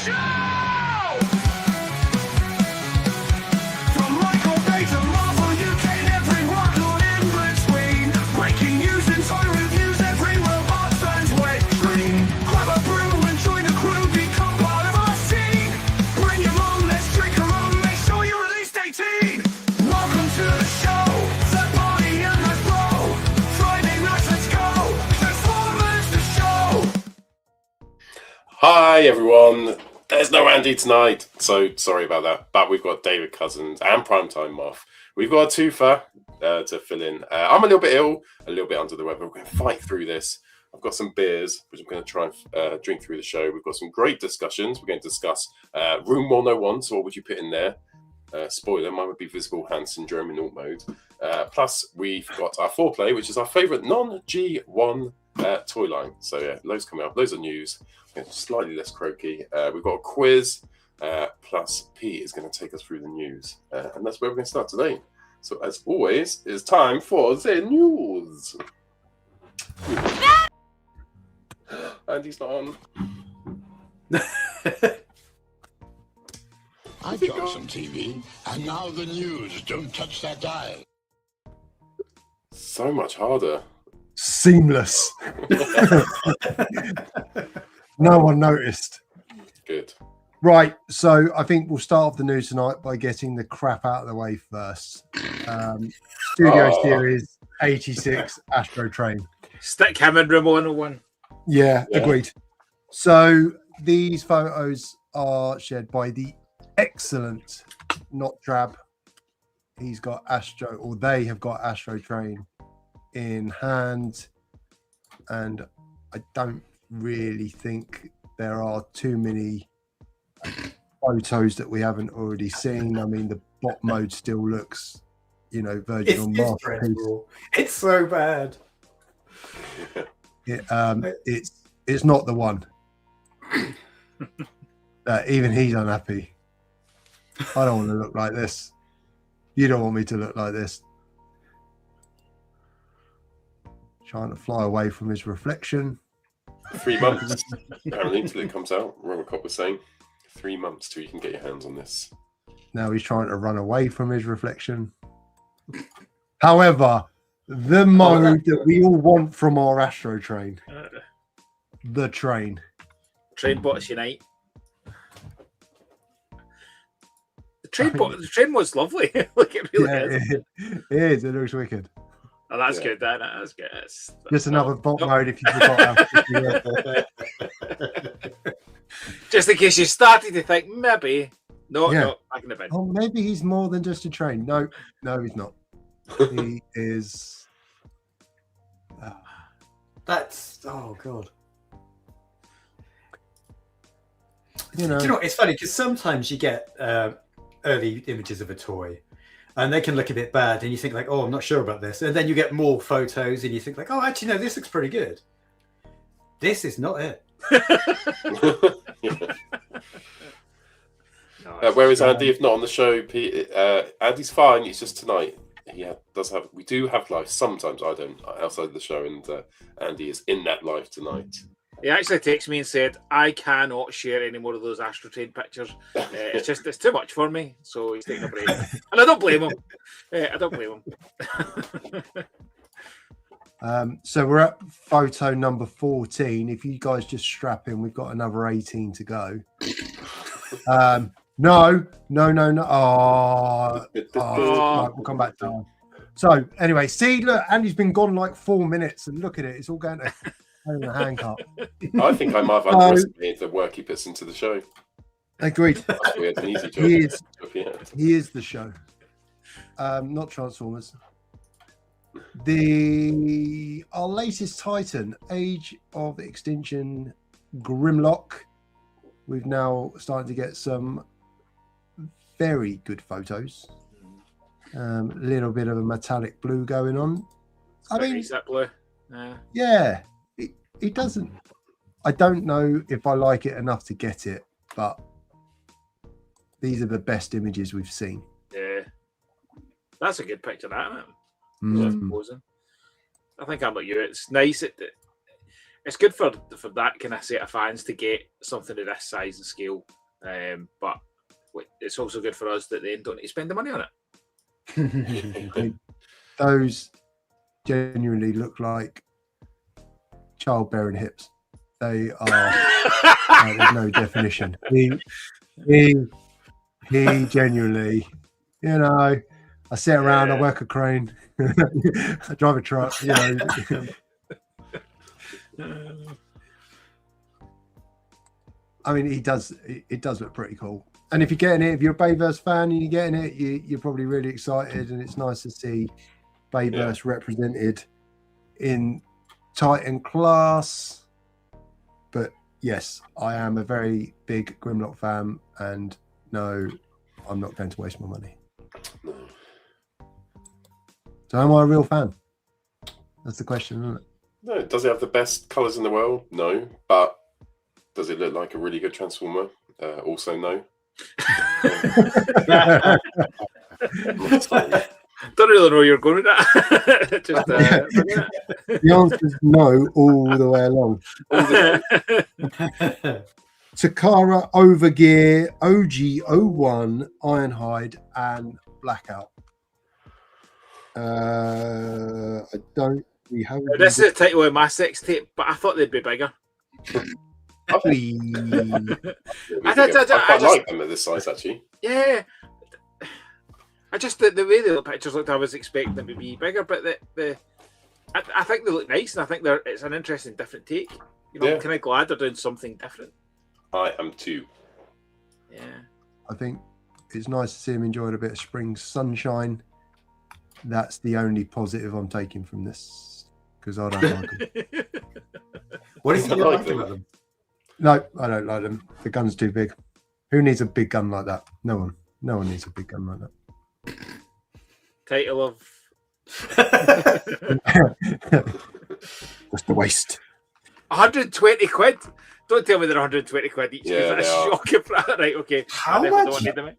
show! From Michael Bay to Marvel, UK and everyone on in between. Breaking news and toy reviews, every robot fans wet dream. Grab a brew and join the crew, become part of our scene. Bring your mom, let's drink her own, make sure you're at least 18. Welcome to the show, the party and the flow. Friday nights, let's go, Transformers the show. Hi everyone, there's no Andy tonight, so sorry about that, but we've got David Cousins and Prime Time Moff. We've got a twofer to fill in. I'm a little bit ill, a little bit under the weather. We're going to fight through this. I've got some beers, which I'm going to try and drink through the show. We've got some great discussions. We're going to discuss Room 101, so what would you put in there? Spoiler, mine would be visible hand syndrome in alt mode. Plus, we've got our foreplay, which is our favourite non-G1 toy line. So yeah, loads coming up, loads of news. Slightly less croaky. We've got a quiz, plus Pete is going to take us through the news. And that's where we're going to start today. So as always, it's time for the news. Andy's not on. I got some TV, and now the news. Don't touch that dial. So much harder. Seamless. No one noticed. Good. Right, so I think we'll start off the news tonight by getting the crap out of the way first. Studio Series 86 Astro Train. Stick him in room 101. Yeah, agreed. So these photos are shared by the excellent Not Drab. He's got Astro, or they have got Astro Train in hand, and I don't really think there are too many photos that we haven't already seen. I mean, the bot mode still looks, verging on masterpiece. It's so bad. It's not the one. Even he's unhappy. I don't want to look like this. You don't want me to look like this. Trying to fly away from his reflection. 3 months, apparently, until it comes out. Robocop was saying 3 months till you can get your hands on this. Now he's trying to run away from his reflection. However, the mode that we all want from our Astro Train. The train. Train bots unite. The train was lovely. Look, it really is. It is. It looks wicked. Oh, that's good. That's good. Just another bot mode if you forgot how. Just in case you started to think, maybe. No, back in the bin. Oh, maybe he's more than just a train. No, he's not. He is. That's god. Do you know, it's funny because sometimes you get early images of a toy, and they can look a bit bad, and you think like, oh, I'm not sure about this, and then you get more photos, and you think like, oh, actually, no, this looks pretty good. This is not it. Where is Andy if not on the show? Andy's fine. It's just tonight. We do have live sometimes. I don't outside the show, and Andy is in that live tonight. He actually texted me and said, I cannot share any more of those Astro Train pictures. It's too much for me. So he's taking a break. And I don't blame him. So we're at photo number 14. If you guys just strap in, we've got another 18 to go. No. Right, we'll come back down. So anyway, see, look, Andy's been gone like 4 minutes, and look at it. It's all going to the handcuff. I think I might have underestimated the work he puts into the show. Agreed. That's weird. An easy job. He is the show. Not Transformers. Our latest Titan, Age of Extinction Grimlock. We've now started to get some very good photos. Little bit of a metallic blue going on. I mean, that blue. Yeah, it doesn't. I don't know if I like it enough to get it, but these are the best images we've seen. Yeah, that's a good picture, that, isn't it? I think I'm like you. It's nice. it's good for that kind of set of fans to get something of this size and scale. But it's also good for us that they don't need to spend the money on it. Those genuinely look like childbearing hips. They are. There's no definition. He genuinely, you know. I sit around. I work a crane. I drive a truck. You know. I mean, it does look pretty cool. And if you're getting it, if you're a Bayverse fan and you're getting it, you're probably really excited, and it's nice to see Bayverse represented in Titan class. But yes, I am a very big Grimlock fan, and no, I'm not going to waste my money. So am I a real fan? That's the question, isn't it? No, does it have the best colours in the world? No. But does it look like a really good Transformer? Also no. Don't really know where you're going with that. Just, the answer is no all the way along. Takara Overgear, OG01, Ironhide, and Blackout. I don't. We have. This is the title of my sex tape, but I thought they'd be bigger. I quite like them at this size, actually. Yeah. I just the way the pictures looked, I was expecting them to be bigger, but I think they look nice, and I think it's an interesting, different take. You know, I'm kind of glad they're doing something different. I am too. Yeah. I think it's nice to see him enjoying a bit of spring sunshine. That's the only positive I'm taking from this, because I don't like them. What is I it like like them. about them? No, I don't like them. The gun's too big. Who needs a big gun like that? No one. No one needs a big gun like that. Title of Just a waste. 120 quid. Don't tell me they're 120 quid each. Yeah, That's they are. shocking. Right, okay. How I definitely much? don't need them.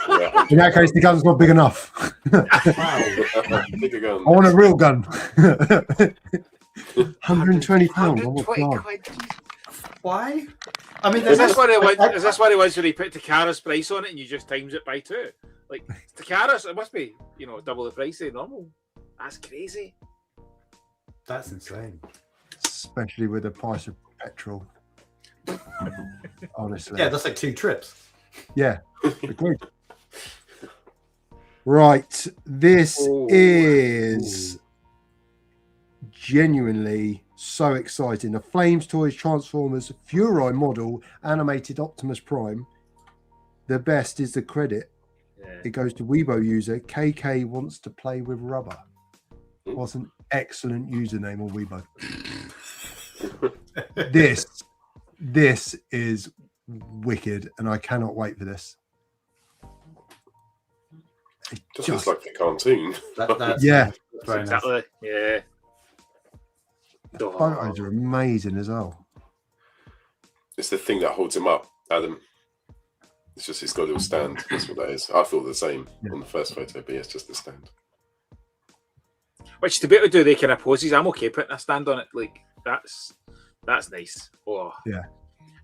Yeah, In that case, the gun's not big enough. bigger gun. I want a real gun. £120. Oh, 120 God. quid. Why? I mean, Is there's this what it was? Is this what it was when he put Takara's price on it and you just times it by 2? Like Takara's, it must be, double the price of normal. That's crazy. That's insane. Especially with the price of petrol. Honestly. Yeah, that's like 2 trips. Yeah. Agreed. Right. This Oh. is genuinely so exciting. A Flames Toys Transformers Furai model animated Optimus Prime. The best is the credit. Yeah. It goes to Weibo user KK wants to play with rubber. What's an excellent username on Weibo. This is wicked, and I cannot wait for this. It Just looks like a cartoon. That's yeah, very nice. Exactly. Yeah. photos are amazing as well. It's the thing that holds him up, Adam. It's got a little stand. That's what that is. I thought the same on the first photo, but yeah, it's just the stand. Which to be able to do the kind of poses, I'm okay putting a stand on it. Like that's nice. Oh Yeah.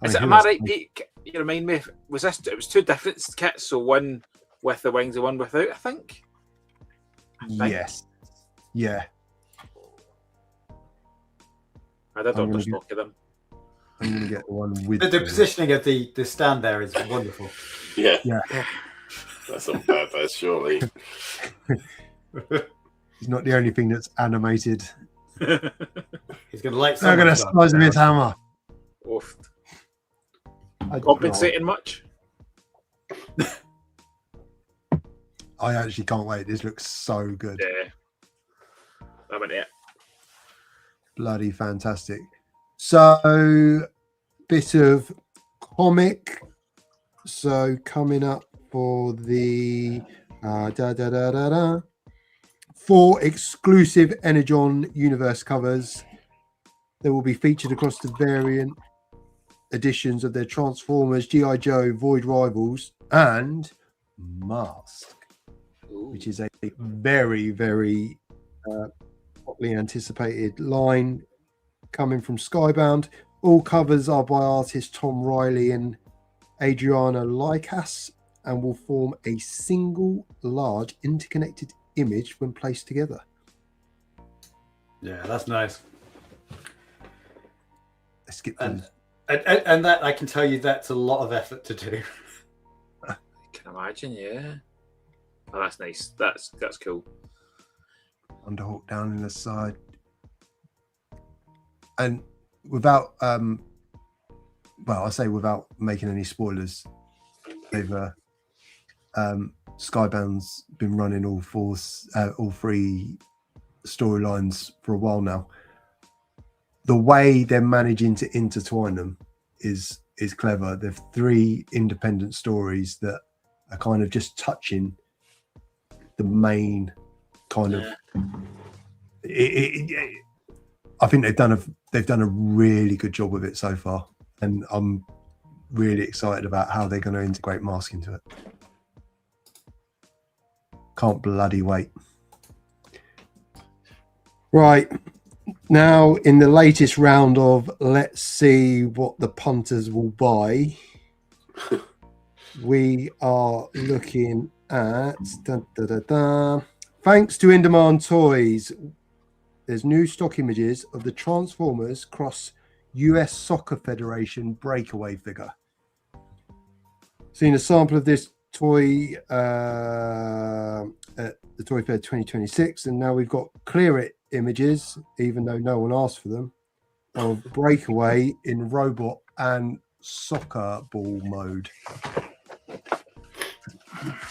am I right, Pete? You remind me. Was this? It was 2 different kits. So one with the wings and one without. I think. Yes. Yeah. I did I'm gonna understock of them. I'm going to get the one with The positioning of the stand there is wonderful. Yeah. Yeah. That's on purpose, surely. It's not the only thing that's animated. He's going to like Look at the size of his hammer. Oof. I Compensating much? actually can't wait. This looks so good. Yeah. I'm in it. Bloody fantastic. So, bit of comic. So, coming up for the 4 exclusive Energon universe covers. They will be featured across the variant editions of their Transformers, G.I. Joe, Void Rivals, and Mask, which is a very, very hotly anticipated line. coming from Skybound. All covers are by artists Tom Riley and Adriana Lycas and will form a single large interconnected image when placed together. Yeah, that's nice. Let's skip And, through. and that, I can tell you, that's a lot of effort to do. I can imagine, yeah. Oh, that's nice. That's cool. Underhook down in the side. And without I say without making any spoilers, they've Skybound's been running all three storylines for a while now. The way they're managing to intertwine them is clever. They've 3 independent stories that are kind of just touching the main kind of. I think they've done a really good job with it so far, and I'm really excited about how they're going to integrate Mask into it. Can't bloody wait. Right. Now, in the latest round of Let's See What the Punters Will Buy, we are looking at... Thanks to In Demand Toys, there's new stock images of the Transformers cross US Soccer Federation breakaway figure. Seen a sample of this toy at the Toy Fair 2026, and now we've got clear images, even though no one asked for them, of breakaway in robot and soccer ball mode.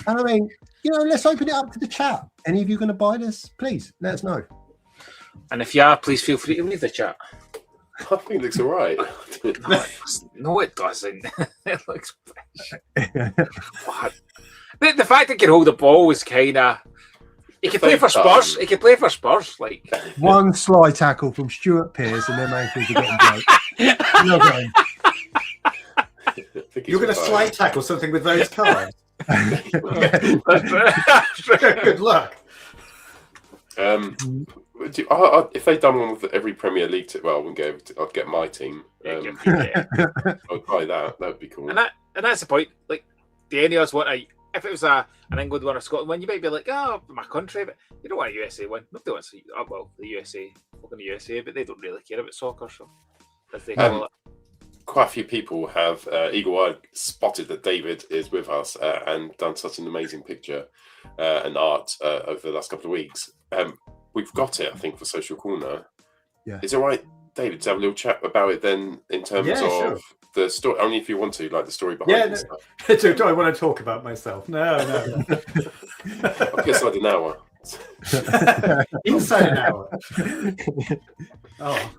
And I mean, let's open it up to the chat. Any of you going to buy this? Please let us know. And if you are, please feel free to leave the chat. I think it looks all right. No, it doesn't. It looks. What? The fact it can hold the ball is kind of. He could play for Spurs. He could play for Spurs. Like one slide tackle from Stuart Pearce, and their ankles are getting broke. You're going. You're going to slide tackle something with those cards. Good luck. If they'd done one with every Premier League, I wouldn't go. I'd get my team. I would buy that. That would be cool. And that's the point. Like, do any of us want if it was an England one or Scotland one, you might be like, oh, my country, but you don't want a USA one. Nobody wants the USA. We're going to USA, but they don't really care about soccer, so as they call it. Quite a few people have eagle-eyed spotted that David is with us and done such an amazing picture and art over the last couple of weeks. We've got it, I think, for Social Corner. Yeah. Is it all right, David, to have a little chat about it then in terms of the story? Only if you want to, like the story behind it. Yeah, do I want to talk about myself? No. I guess like an hour. Inside an hour. Oh.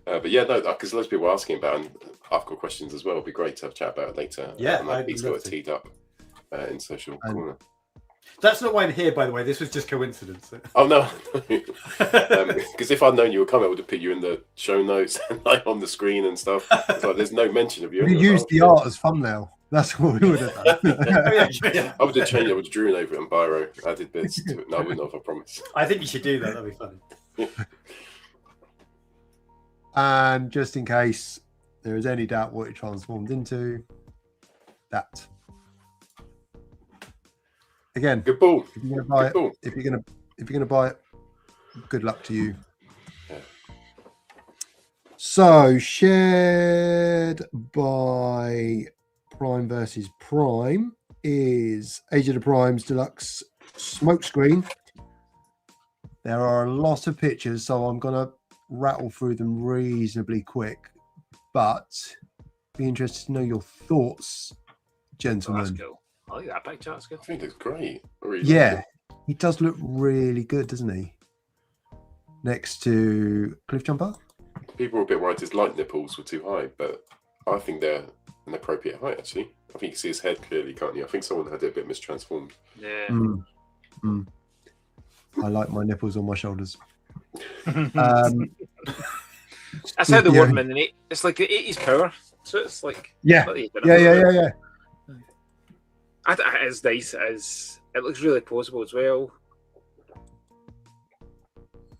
But yeah, no, because loads of people are asking about it, and I've got questions as well. It'd be great to have a chat about it later. Yeah, and he's got it teed up in Social Corner. That's not why I'm here, by the way. This was just coincidence. Oh, no. Because if I'd known you were coming, I would have put you in the show notes and like on the screen and stuff. It's like, there's no mention of you. We used the art as thumbnail. That's what we would have done. I would have changed it. I would have drawn over it on Biro. I did bits to it. No, I wouldn't have, I promise. I think you should do that. That'd be funny. And just in case there is any doubt what it transformed into, that. Again, Good ball. if you're gonna buy Good ball. it, if you're gonna buy it, good luck to you. Yeah. So shared by Prime versus Prime is Age of the Primes Deluxe Smokescreen. There are a lot of pictures, so I'm gonna rattle through them reasonably quick, but be interested to know your thoughts, gentlemen. That's cool. I like that picture. That's good. I think it's great. Really Yeah, he does look really good, doesn't he? Next to Cliffjumper. People were a bit worried his light nipples were too high, but I think they're an appropriate height, actually. I think you can see his head clearly, can't you? I think someone had it a bit mistransformed. Yeah. I like my nipples on my shoulders. That's how they word them in the 80s. It's like the 80s power. So it's like Yeah. It's nice. It looks really posable as well.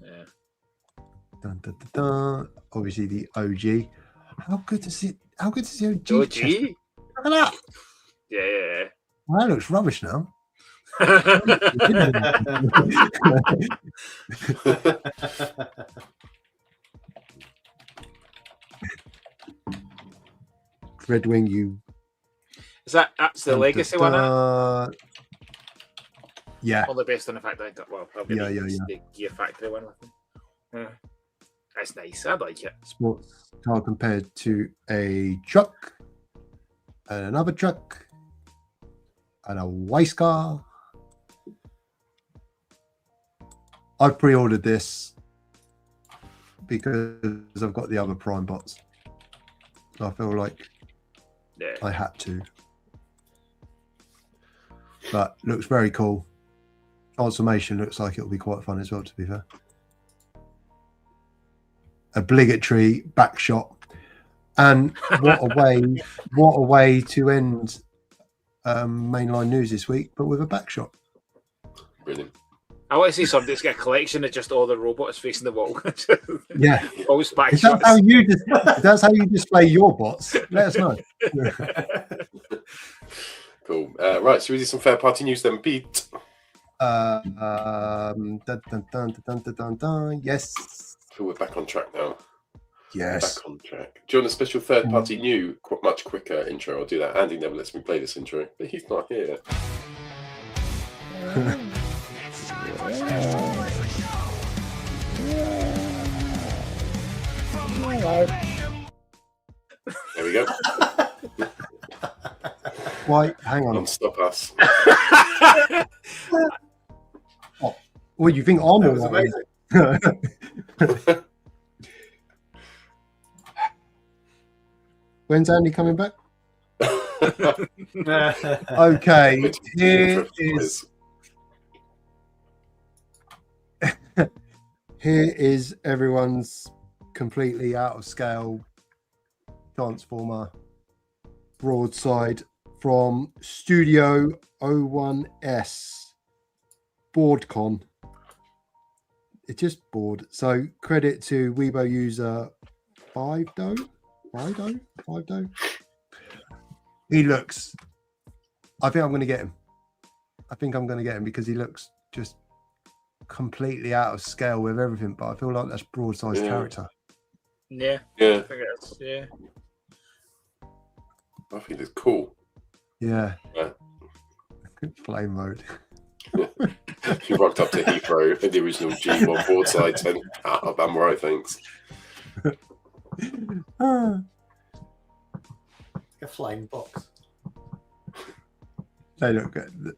Yeah. Dun, dun, dun, dun. Obviously the OG. How good is it? How good is the OG? OG. chest? Look at that. Yeah. Well, that looks rubbish now. Red Wing, you. That's the legacy one. Yeah. All the best on the factory. Well, Yeah. the Gear Factory one. I think. Yeah. That's nice. I like it. Sports car compared to a truck and another truck and a race car. I've pre-ordered this because I've got the other Prime bots. So I feel like Yeah. I had to. But looks very cool. Transformation looks like it'll be quite fun as well, to be fair. Obligatory back shot. And what a way to end mainline news this week, but with a back shot. Brilliant. I want to see somebody that's got a collection of just all the robots facing the wall. Yeah. Always back If that's shots. if that's how you display your bots, let us know. Cool. Right, so we do some third party news then, Pete. Dun, dun, dun, dun, dun, dun, dun. Yes. I feel we're back on track now. Yes. Back on track. Do you want a special third party new, much quicker intro? I'll do that. Andy never lets me play this intro, but he's not here. There we go. Why? Hang on. Stop us. What do you think? I'm That was amazing. When's Andy coming back? Okay, here is everyone's completely out of scale Transformer broadside from Studio 01S BoardCon. It's just board. So credit to Weibo user 5Do. He looks. I think I'm going to get him. Because he looks just completely out of scale with everything. But I feel like that's broadside character. Yeah. Yeah, I think that's, yeah. I think it's cool. Yeah. Yeah. Flame mode. If you rocked up to Heathrow in the original G1 broadside, 10 out of Amaro, thanks. A flying box. They look good.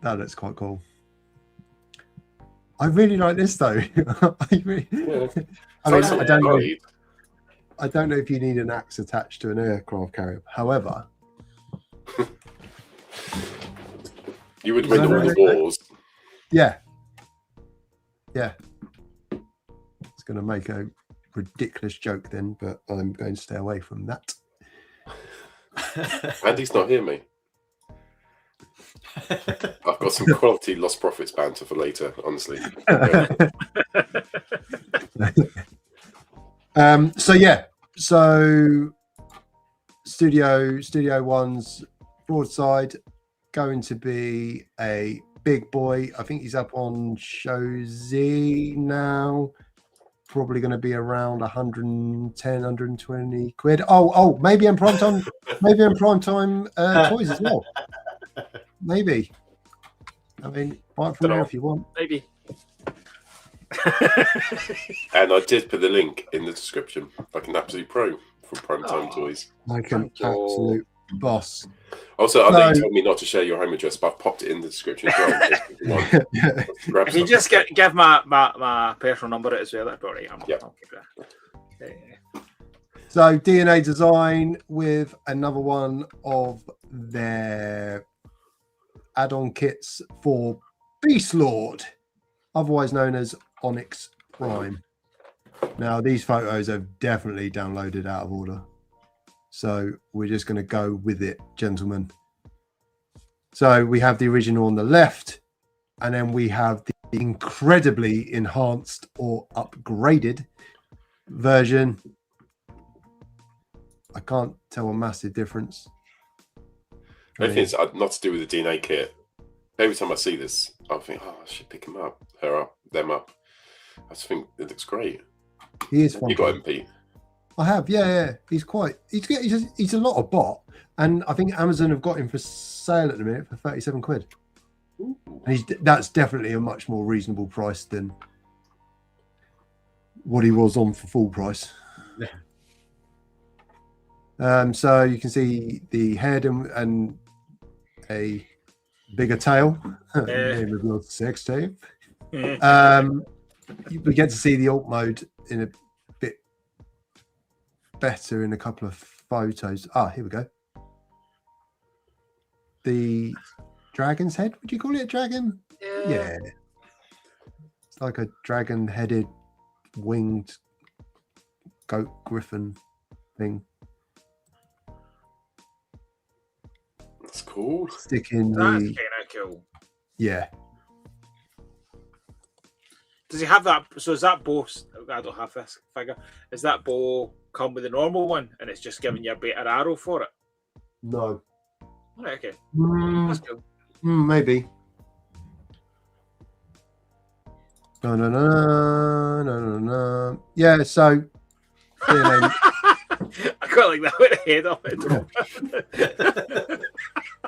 That looks quite cool. I really like this though. I mean, I don't know. I don't know if you need an axe attached to an aircraft carrier. However, You would win all the wars. yeah. It's going to make a ridiculous joke then, but I'm going to stay away from that. Andy's not here, mate. I've got some quality lost profits banter for later, honestly. So Studio One's broadside going to be a big boy. I think he's up on Show Z now. Probably going to be around 110, 120 quid. Oh, maybe in prime time, toys as well. Maybe. I mean, buy it from there if you want. Maybe. And I did put the link in the description, like an absolute pro for Prime Time Toys. Like an absolute boss. Also, I know you told me not to share your home address, but I've popped it in the description as well. If you just give my personal number as well, that'd be all right. I'll keep that. Yeah. So DNA Design with another one of their add-on kits for Beast Lord, otherwise known as Onyx Prime. Now, these photos are definitely downloaded out of order. So we're just going to go with it, gentlemen. So we have the original on the left, and then we have the incredibly enhanced or upgraded version. I can't tell a massive difference. I think it's not to do with the DNA kit. Every time I see this, I think, oh, I should pick him up, her up, them up. I just think it looks great. He is fun. You got him, Pete? I have, yeah. He's a lot of bot, and I think Amazon have got him for sale at the minute for 37 quid. Ooh. And that's definitely a much more reasonable price than what he was on for full price. So you can see the head and a bigger tail. Name of your sex tape. We get to see the alt mode in a bit better in a couple of photos. Here we go. The dragon's head. Would you call it a dragon? Yeah. It's like a dragon-headed, winged goat griffin thing. That's cool. Sticking That's kind of cool. Yeah. Does he have that? So is that bow? I don't have this figure. Is that bow come with the normal one, and it's just giving you a better arrow for it? No. Right, okay. That's cool. Maybe. No. Yeah. So. I quite like that with the head off it.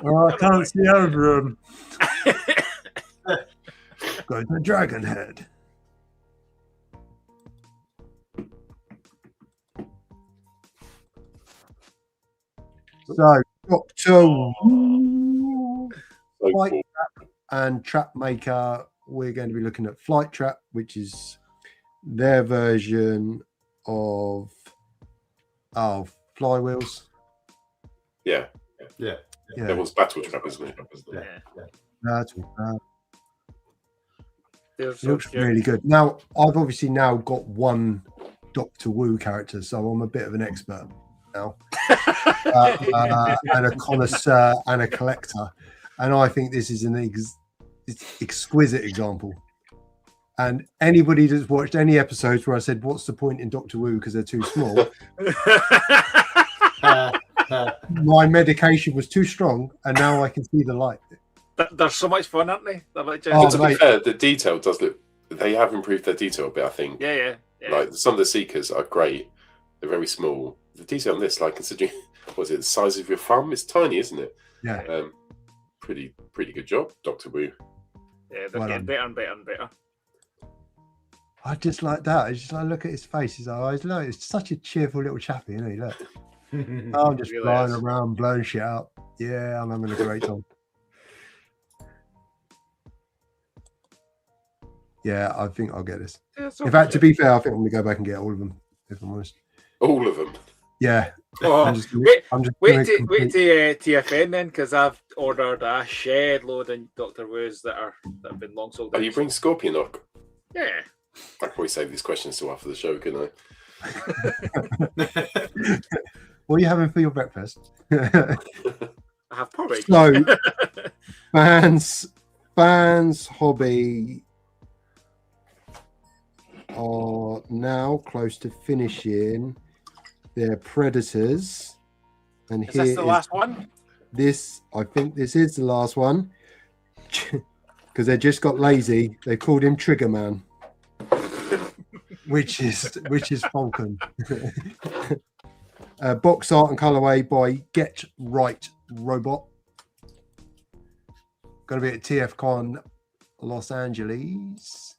I can't see over him. Got the dragon head. So, Doctor Wu, So Flight cool. Trap and Trap Maker. We're going to be looking at Flight Trap, which is their version of flywheels. Yeah. Yeah. That was Battle Trap, isn't it? That's They're It so looks cute. really good. Now, I've obviously now got one Doctor Wu character, so I'm a bit of an expert now, and a connoisseur and a collector. And I think this is it's exquisite example. And anybody that's watched any episodes where I said, "What's the point in Doctor Wu because they're too small?" My medication was too strong, and now I can see the light. They're so much fun, aren't they? They're like just, Oh, To be mate. fair, the detail does look. They have improved their detail a bit, I think. yeah. Like some of the Seekers are great. They're very small. The detail on this, like considering, what is it, the size of your thumb? It's tiny, isn't it? Yeah. Pretty good job, Doctor Wu. Yeah, they're Well getting done. better and better and better. I just like that. It's just like look at his face, his eyes. Look, it's such a cheerful little chappy, isn't he? Look, I'm just Really flying is. around, blowing shit up. Yeah, I'm having a great time. Yeah, I think I'll get this. Yeah, so In fact, to be fair, I think I'm going to go back and get all of them, if I'm honest. All of them. Yeah. Oh, I'm just gonna- wait, I'm just wait gonna to complete- TFN then, because I've ordered a shed load of Doctor Wu's that have been long sold Oh, out. you bring Scorpion Knock? Yeah. I could probably save these questions till after the show, couldn't What are you having for your breakfast? I have porridge. So, fans hobby are now close to finishing their Predators, and Is here this the last one? this. I think this is the last one because they just got lazy. They called him Trigger Man, which is Falcon. Box art and colorway by Get Right Robot. Going to be at TFCon Los Angeles.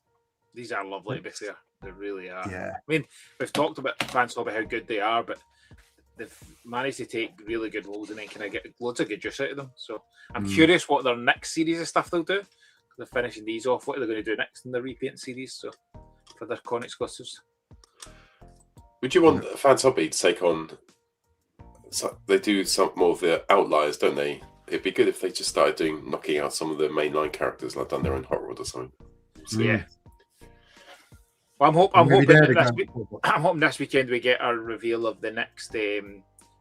These are lovely to be fair. They really are. Yeah. I mean, we've talked about fans hobby how good they are, but they've managed to take really good loads and then kind of get loads of good juice out of them. So I'm curious what their next series of stuff they'll do. They're finishing these off. What are they going to do next in the repaint series? So for their con exclusives. Would you want Fans Hobby to take on? So they do some more of the outliers, don't they? It'd be good if they just started knocking out some of the mainline characters, like done their own Hot Rod or something. Yeah. Well, I'm Maybe hoping there that we this go. week, I'm hoping this weekend we get a reveal of the next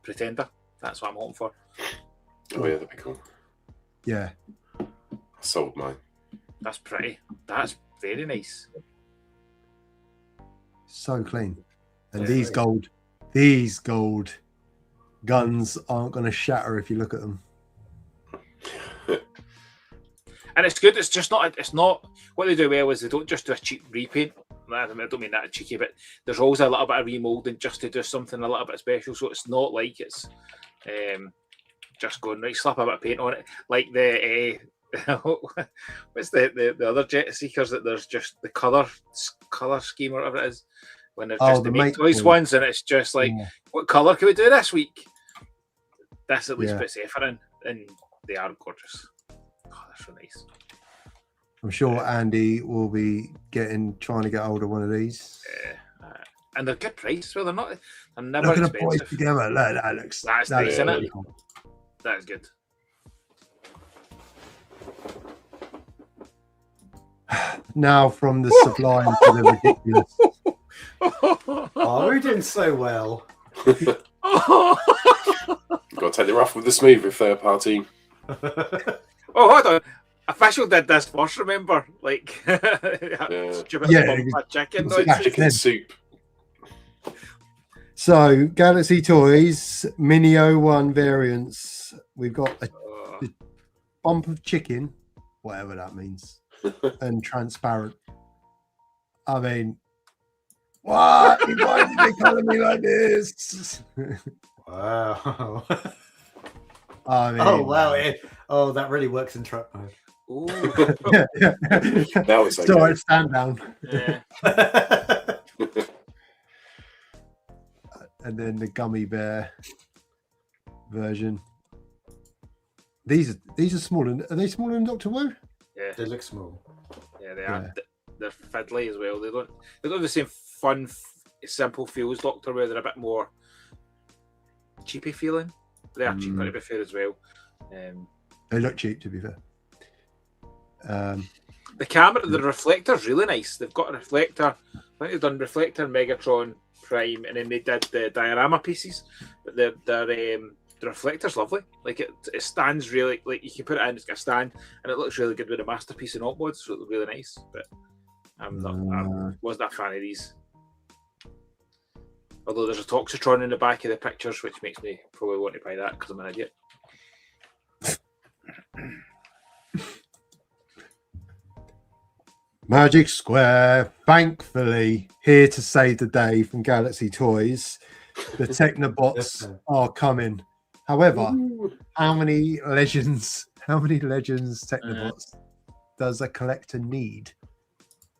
Pretender. That's what I'm hoping for. Oh yeah, that'd be cool. Yeah. I sold mine. That's pretty. That's Very nice. So clean. And Yeah, these gold guns aren't going to shatter if you look at them. And it's good. It's just not. It's not. What they do well is they don't just do a cheap repaint. I don't mean that cheeky, but there's always a little bit of remolding just to do something a little bit special. So it's not like it's just going right, slap a bit of paint on it, like the what's the other Jet Seekers that there's just the color scheme or whatever it is when they're just the Make Toys ones, and it's just like, what color can we do this week? That's at least a bit safer in, and they are gorgeous. Oh, that's so nice. I'm sure Andy will be trying to get hold of one of these. And they're good price. Well, they're not. They're never Look at the expensive. boys together. Look, that looks. That's nice, isn't it? Cool. That is good. Now from the sublime to the ridiculous. Oh, we're doing so well. Got to take the rough with the smooth with third party. Oh, hold on. Official did this first, remember? Like, stupid chicken noise. Chicken soup. So, Galaxy Toys Mini 01 variants. We've got a bump of chicken, whatever that means, and transparent. I mean, what? Why did they colour me like this? Wow. I mean, that really works in truck mode. Ooh. Now it's so I stand down. Yeah. And then the gummy bear version. These are smaller. Are they smaller than Dr. Wu? Yeah. They look small. Yeah, they are. They're fiddly as well. They don't have the same fun, simple feel as Doctor Wu. They're a bit more cheapy feeling. They are cheaper to be fair as well. They look cheap, to be fair. The camera, the reflector's really nice. They've got a reflector. I think they've done reflector, Megatron, Prime, and then they did the diorama pieces. But the reflector's lovely. Like it stands really, like you can put it in, it's got a stand, and it looks really good with a masterpiece in alt mods, so it looks really nice. But I wasn't a fan of these. Although there's a Toxitron in the back of the pictures, which makes me probably want to buy that because I'm an idiot. Magic Square, thankfully, here to save the day from Galaxy Toys. The Technobots are coming. However, how many Legends Technobots does a collector need?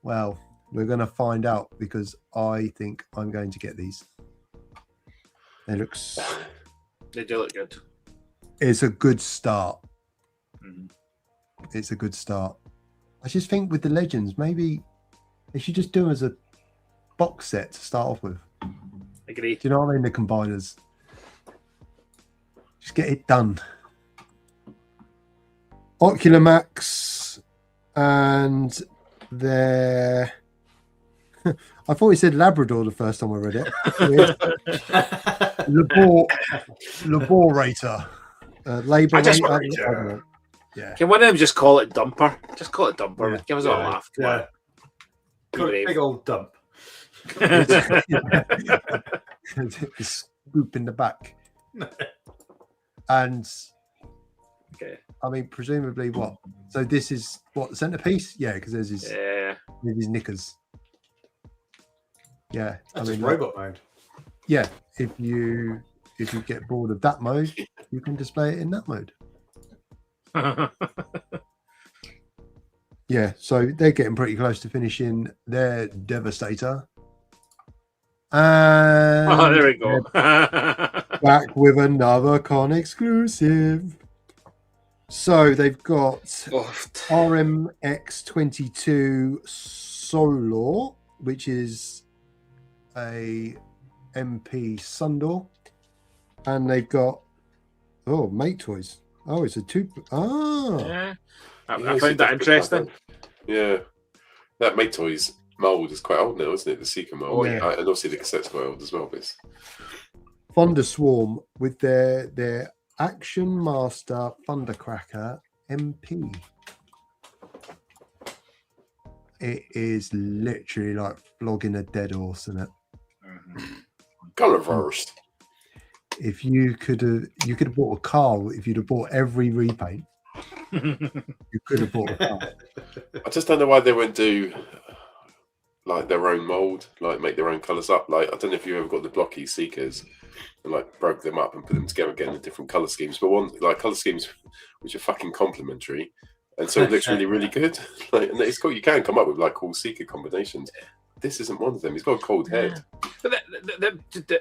Well, we're going to find out because I think I'm going to get these. They do look good. It's a good start. Mm-hmm. It's a good start. I just think with the Legends, maybe they should just do them as a box set to start off with. Agree. Do you know what I mean? The combiners. Just get it done. Ocular Max and their... I thought he said Labrador the first time I read it. Laborator. Laborator. Yeah. Can one of them just call it Dumper? Just call it Dumper. Yeah. Give us a laugh. Yeah. Big old dump. Scoop in the back. And okay. I mean, presumably what? So this is what, the centerpiece? Yeah, because there's his knickers. Yeah. That's robot mode. Yeah. If you get bored of that mode, you can display it in that mode. Yeah, so they're getting pretty close to finishing their Devastator. And there we go. back with another con exclusive. So they've got RMX22 Solar, which is a MP Sundor, and they've got Mate Toys. Oh, it's a two. Yeah. I found that interesting. Yeah, that Mate Toys mold is quite old now, isn't it? The Seeker mold, and obviously the cassette's quite old as well. But it's... Thunder Swarm with their Action Master Thundercracker MP. it is literally like flogging a dead horse, isn't it? Colour reversed. If you could have bought a car, if you'd have bought every repaint, you could have bought a car. I just don't know why they wouldn't do like their own mold, like make their own colours up. Like I don't know if you ever got the blocky Seekers and like broke them up and put them together again in different colour schemes, but one like colour schemes which are fucking complementary, and so it looks really, really good. Like, and it's cool. You can come up with like cool Seeker combinations. This isn't one of them. He's got a cold head. But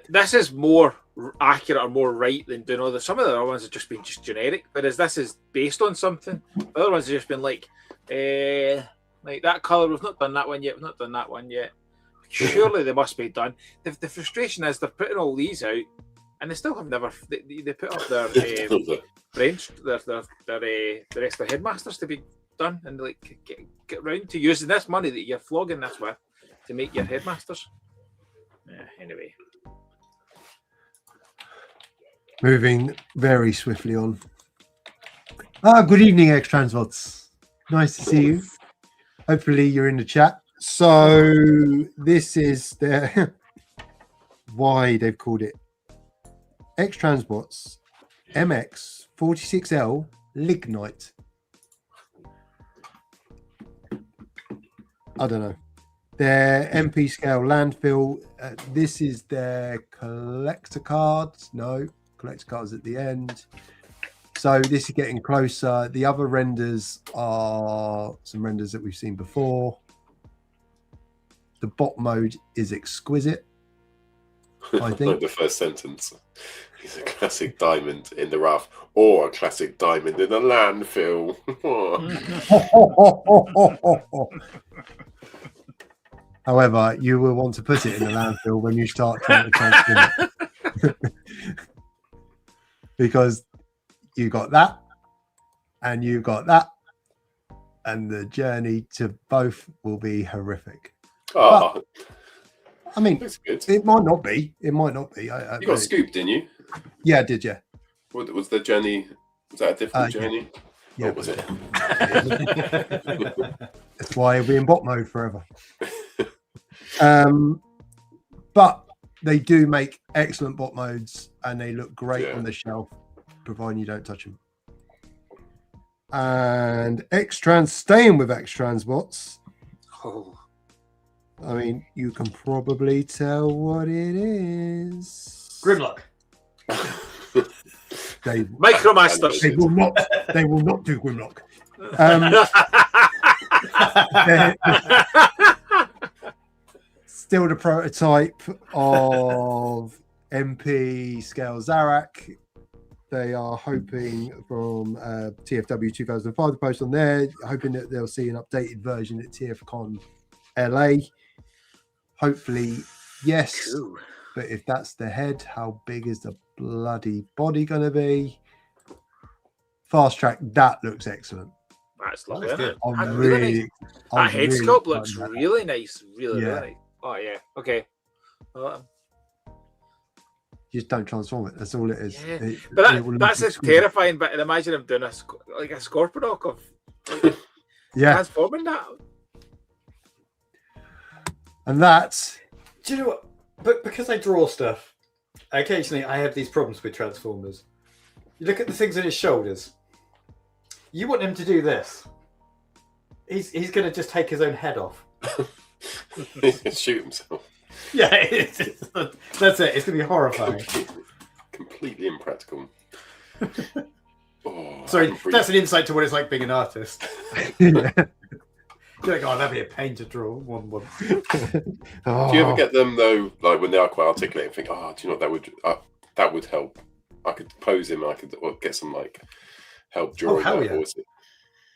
this is more accurate or more right than doing all the. Some of the other ones have just been just generic, whereas this is based on something. The other ones have just been like that colour. We've not done that one yet. We've not done that one yet. Surely they must be done. The frustration is they're putting all these out, and they still have never. They put up their French, the rest of the headmasters to be done, and like get round to using this money that you're flogging this with to make your headmasters. Anyway. Moving very swiftly on. Good evening, X-Transvots. Nice to see you. Hopefully you're in the chat. So this is the why they've called it X-Transbots MX 46L Lignite. I don't know. Their MP scale landfill. This is their collector cards. No, collector cards at the end. So this is getting closer. The other renders are some renders that we've seen before. The bot mode is exquisite, I think. Like the first sentence. He's a classic diamond in the rough, or a classic diamond in the landfill. However, you will want to put it in the landfill when you start trying to transform it. Because you got that, and you got that, and the journey to both will be horrific. Oh, But, I mean, that's good. it might not be. It might not be. You got scooped, didn't you? Yeah, I did, yeah. What was the journey? Was that a difficult journey? Yeah. What was it? That's why it'll be in bot mode forever. But they do make excellent bot modes, and they look great on the shelf, providing you don't touch them. And X-Trans, staying with X-Trans bots. Oh. I mean, you can probably tell what it is. Grimlock. They Micromasters. They will not do Grimlock. Still the prototype of MP scale Zarak. They are hoping from TFW 2005, the post on there, hoping that they'll see an updated version at TFCon LA. Hopefully, yes. Cool. But if that's the head, how big is the bloody body going to be? Fast track, that looks excellent. That's lovely. That's Isn't it? I'm That's really, nice. I'm That head really sculpt looks excited about that. really nice. Really, Yeah. really nice. Oh yeah. Okay. Well, You just don't transform it. That's all it is. Yeah. It but will that's look just terrifying. But imagine him doing like a Scorponok of Yeah, transforming that. and that's Do you know what? But because I draw stuff, occasionally I have these problems with Transformers. You look at the things on his shoulders. You want him to do this. He's going to just take his own head off. Shoot himself. Yeah, that's it. It's going to be horrifying. Completely impractical. Oh, Sorry, I'm free. that's an insight to what it's like being an artist. yeah. You're like, oh, that'd be a pain to draw. One. Do you ever get them though, like when they are quite articulate, and think, "Oh, do you know what, that would help? I could pose him. I could get some like help drawing hell that." yeah. Or is it-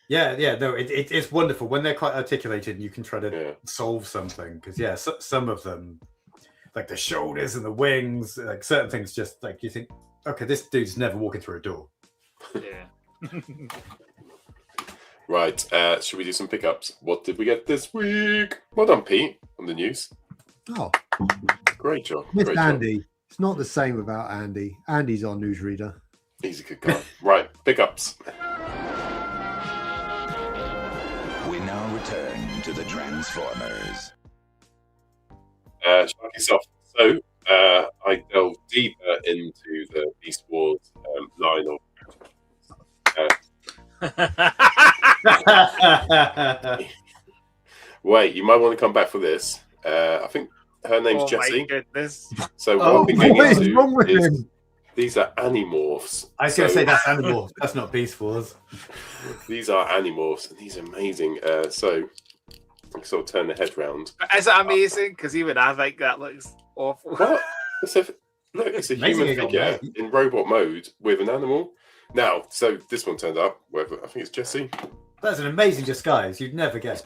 Yeah. No, it's wonderful when they're quite articulated. You can try to Yeah. solve something because some of them, like the shoulders and the wings, like certain things, just like you think, okay, this dude's never walking through a door. Yeah. Right. Should we do some pickups? What did we get this week? Well done, Pete, on the news. Oh, Great job. Miss Great Andy. It's not the same without Andy. Andy's our newsreader. job. He's a good guy. Right. Pickups. We now return to the Transformers. Sharky Soft. So I delve deeper into the Beast Wars line of. Wait, you might want to come back for this. I think her name's Oh my Jessie. goodness. So Oh, what we're getting what is into wrong with is him? these are Animorphs. I was going to So say that's Animal. That's not Beast Wars. these are Animorphs, and these are amazing. So I can sort of turn the head round. Is it amazing? Because even I think that looks awful. What? Look, it's a Amazing human it got figure made. in robot mode with an animal. Now, so this one turned up. Whether I think it's Jessie. That's an amazing disguise. You'd never guess.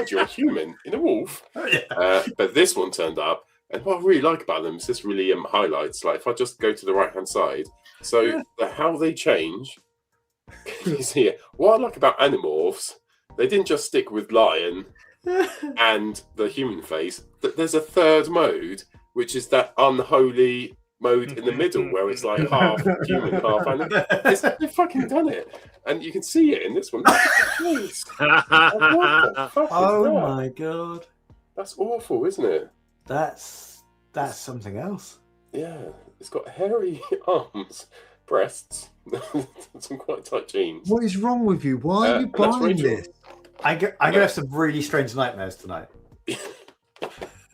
You're a human in a wolf. Oh, yeah. But this one turned up, and what I really like about them is this really highlights. Like if I just go to the right hand side, so how they change. Can you see it? What I like about Animorphs, they didn't just stick with lion and the human face. There's a third mode, which is that unholy mode in the middle, where it's like half human, half animal. They've fucking done it, and you can see it in this one. Look at the face. What the fuck is Oh that? my god. That's awful, isn't it? That's something else. Yeah, it's got hairy arms, breasts, some quite tight jeans. What is wrong with you? Why are you And that's buying Rachel. this? I'm gonna have some really strange nightmares tonight.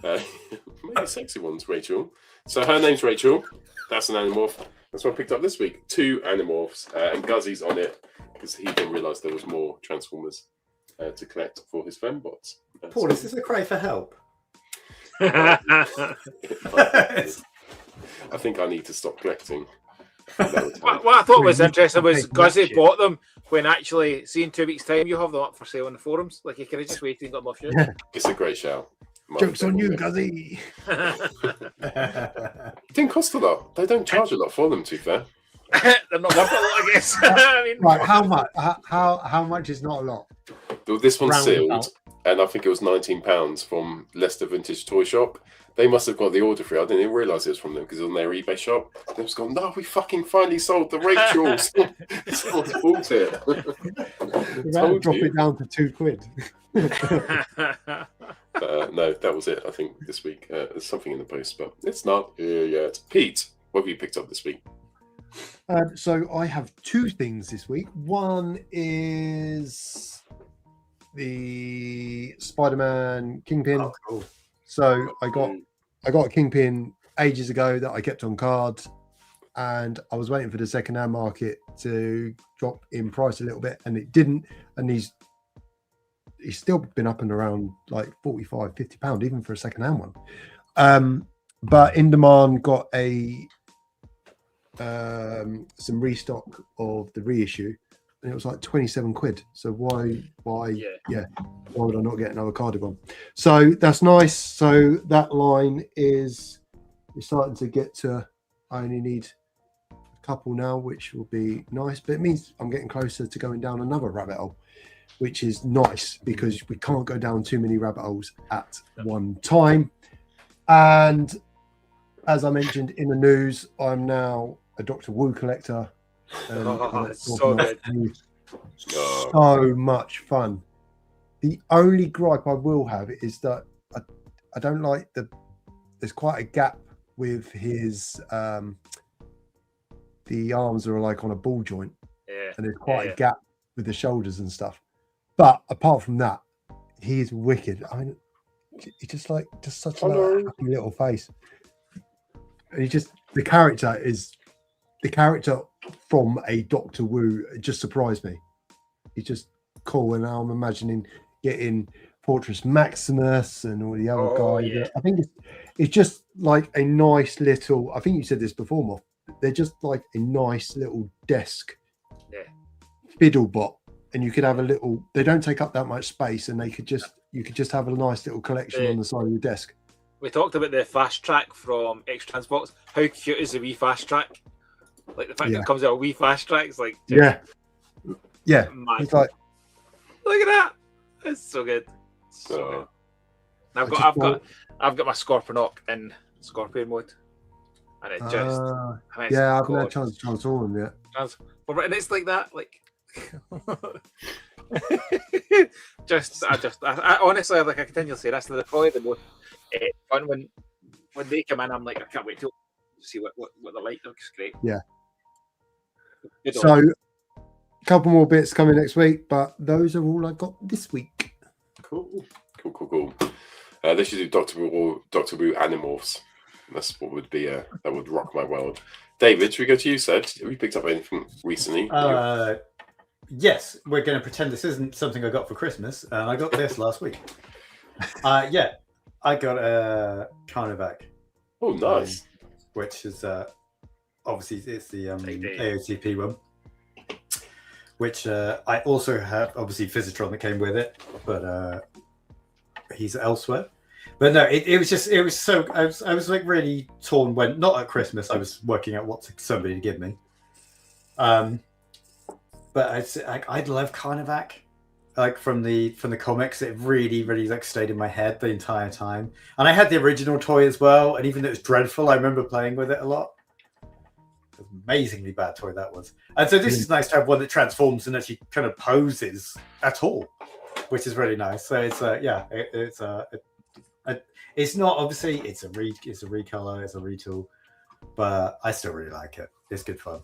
Maybe sexy ones, Rachel. So her name's Rachel. That's an Animorph. That's what I picked up this week. 2 Animorphs, and Guzzy's on it because he didn't realise there was more Transformers to collect for his fembots. Paul, is this a cry for help? I think I need to stop collecting. What I thought was interesting was Guzzy bought them when actually, see in 2 weeks' time, you have them up for sale on the forums. Like, you could have just waited and got them off you. It's a great shout. Joke's on you, Guzzy. It didn't cost a lot. They don't charge a lot for them, to be fair. They're not worth a lot, I guess. I mean, Right, how much? How much is not a lot? Well, this one's sealed, Roundabout. and I think it was £19 from Leicester Vintage Toy Shop. They must have got the order for it. I didn't even realise it was from them because it was on their eBay shop. They was gone, no, we fucking finally sold the Rachels. Someone's bought it. Told Drop you. it down to £2. No, that was it, I think, this week. There's something in the post, but it's not here yet. Pete, what have you picked up this week? So I have 2 things this week. One is the Spider-Man Kingpin. Oh, cool. So I got a Kingpin ages ago that I kept on card, and I was waiting for the second-hand market to drop in price a little bit, and it didn't. And he's still been up and around like £45-50, even for a second-hand one. But In Demand got some restock of the reissue, and it was like £27. So why would I not get another cardigan? So that's nice. So that line is starting to get to, I only need a couple now, which will be nice, but it means I'm getting closer to going down another rabbit hole, which is nice because we can't go down too many rabbit holes at one time. And as I mentioned in the news, I'm now a Doctor Wu collector. that's so good. So much fun. The only gripe I will have is that I don't like there's quite a gap with his the arms are like on a ball joint, and there's quite a gap with the shoulders and stuff. But apart from that, he is wicked. I mean, he just such a happy little face. And the character from a Doctor Wu just surprised me. He's just cool, and now I'm imagining getting Fortress Maximus and all the other guys. Yeah. I think it's just like a nice little. I think you said this before, Moff. They're just like a nice little desk, fiddle bot, and you could have a little. They don't take up that much space, and you could just have a nice little collection on the side of your desk. We talked about the fast track from X Transbox. How cute is the wee fast track? Like the fact that it comes out a wee fast track. It's like yeah. Mad. It's like, look at that. It's so good. So good. And I've got my Scorponok in Scorpion mode, and it just I haven't had a chance to transform them yet. and it's like that, like I honestly, like I continue to say, that's probably the most fun when they come in. I'm like, I can't wait to see what they're like. Looks great. Yeah. Good So, on. a couple more bits coming next week, but those are all I got this week. Cool. They should do Doctor Who Animorphs. That's what would be that would rock my world. David, should we go to you, Sed? Have you picked up anything recently? Yes, we're going to pretend this isn't something I got for Christmas. I got this last week. Yeah, I got a Carnivac. Oh, nice. Which is obviously it's the AOTP one. Which I also have, obviously Physitron that came with it, but he's elsewhere. But no, it was so I was like really torn when not at Christmas. I was working out what somebody to give me. But I'd love Carnivac, like from the comics. It really like stayed in my head the entire time. And I had the original toy as well. And even though it was dreadful, I remember playing with it a lot. It was an amazingly bad toy that was. And so this is nice to have one that transforms and actually kind of poses at all, which is really nice. So it's it's not obviously it's a recolor, it's a retool, but I still really like it. It's good fun.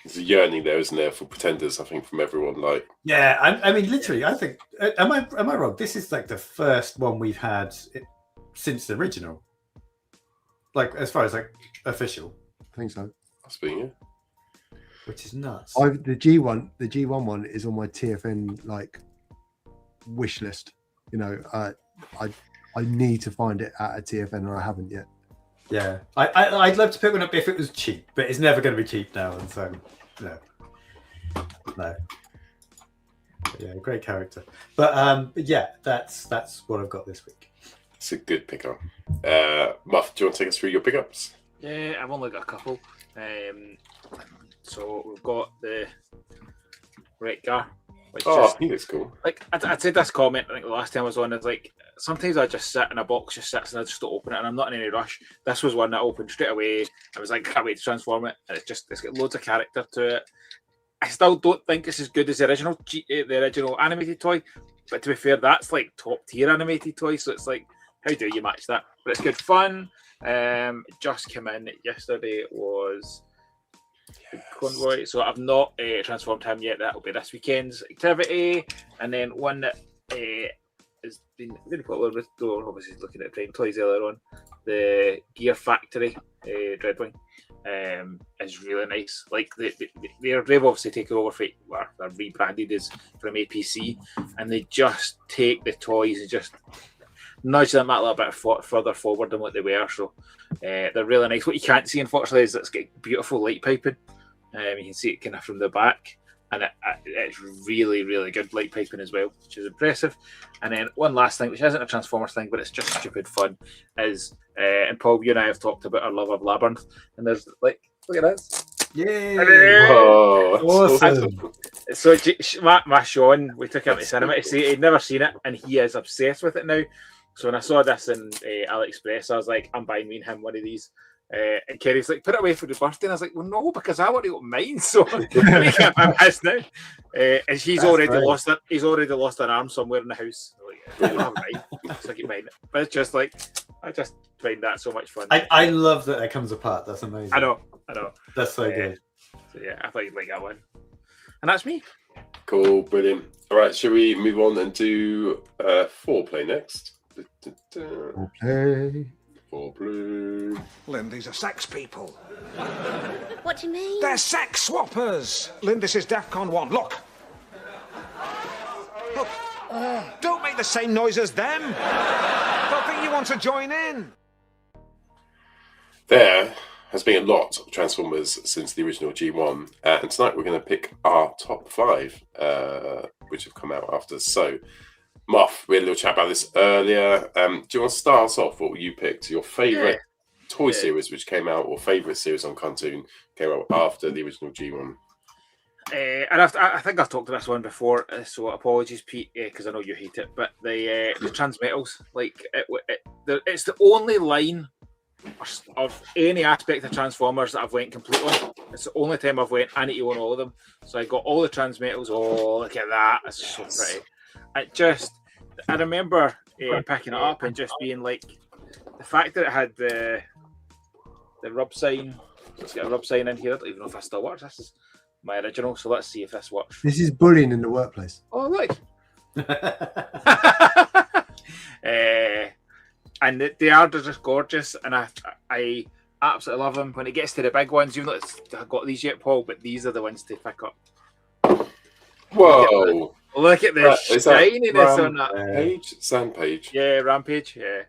There's a yearning there, isn't there, for Pretenders? I think from everyone. Like, yeah, I mean, literally, I think. Am I wrong? This is like the first one we've had since the original. Like as far as like official, I think so. Must be, yeah. Which is nuts. The G1 one is on my TFN like wish list. You know, I need to find it at a TFN, or I haven't yet. Yeah, I'd love to pick one up if it was cheap, but it's never going to be cheap now, and so no. But yeah, great character. But yeah, that's what I've got this week. It's a good pickup. Muff, do you want to take us through your pickups? Yeah, I've only got a couple. So we've got the Wreck-Gar, which he looks cool. like I said this comment. I think the last time I was on, it's like sometimes I just sit in a box, just sits and I just don't open it, and I'm not in any rush. This was one that opened straight away. I was like, can't wait to transform it, and it's got loads of character to it. I still don't think it's as good as the original animated toy, but to be fair, that's like top tier animated toy. So it's like, how do you match that? But it's good fun. It just came in yesterday. It was Convoy, so I've not transformed him yet. That'll be this weekend's activity, and then one that has been really popular with, obviously looking at Prime Toys earlier on, the Gear Factory Dreadwing is really nice. Like they've obviously taken over they're rebranded as from APC, and they just take the toys and just nudge them a little bit further forward than what they were. So they're really nice. What you can't see, unfortunately, is it's got beautiful light piping. You can see it kind of from the back, and it's really, really good light piping as well, which is impressive. And then one last thing, which isn't a Transformers thing, but it's just stupid fun, is and Paul, you and I have talked about our love of Labyrinth, and there's like, look at this. Yay! Oh, Awesome. So my Sean, we took him to cinema to see it. He'd never seen it, and he is obsessed with it now. So when I saw this in AliExpress, I was like, I'm buying me and him one of these. And Kerry's like, put it away for the birthday. And I was like, well, no, because I want to get mine. So I make him his now. And he's already lost it. He's already lost an arm somewhere in the house. Like, I don't have mine. So I get mine. But it's just like, I just find that so much fun. I love that it comes apart. That's amazing. I know. That's so good. So yeah, I thought you'd like that one. And that's me. Cool, brilliant. All right, shall we move on and do foreplay next? Okay. Foreplay. Lynn, these are sex people. What do you mean? They're sex swappers. Lynn, this is DEFCON 1. Look. Look. Don't make the same noise as them. They'll think you want to join in. There has been a lot of Transformers since the original G1, and tonight we're going to pick our top 5, which have come out after. So, Muff, we had a little chat about this earlier. Do you want to start us off? What you picked? Your favourite toy series which came out, or favourite series on Cartoon came out after the original G1? And I think I've talked about this one before, so apologies, Pete, because I know you hate it. But the Transmetals, like it's the only line of any aspect of Transformers that I've went completely. It's the only time I've went, I need to own all of them. So I got all the Transmetals. Oh, look at that. It's so pretty. I remember picking it up and just being like, the fact that it had the rub sign. Let's get a rub sign in here. I don't even know if that still works. This is my original. So let's see if this works. This is bullying in the workplace. Oh, look. And they are just gorgeous, and I absolutely love them. When it gets to the big ones, even though I've got these yet, Paul, but these are the ones to pick up. Whoa! Look at the shininess on that page. Sandpage. Yeah, Rampage. Yeah,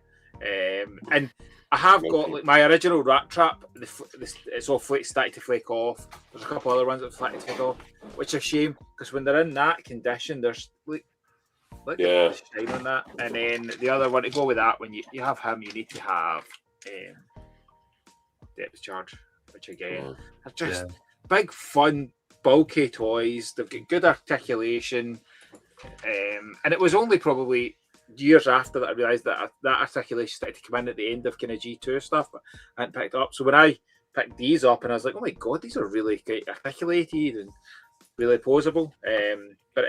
and I have got like my original Rat Trap. It's all starting to flake off. There's a couple other ones that starting to flake off, which is a shame because when they're in that condition, there's like. Look at the shine on that. And then the other one to go with that, when you have him, you need to have depth charge, which again are just big, fun, bulky toys. They've got good articulation. And it was only probably years after that I realised that articulation started to come in at the end of kind of G2 stuff, but I hadn't picked it up. So when I picked these up, and I was like, oh my God, these are really great articulated and really posable. But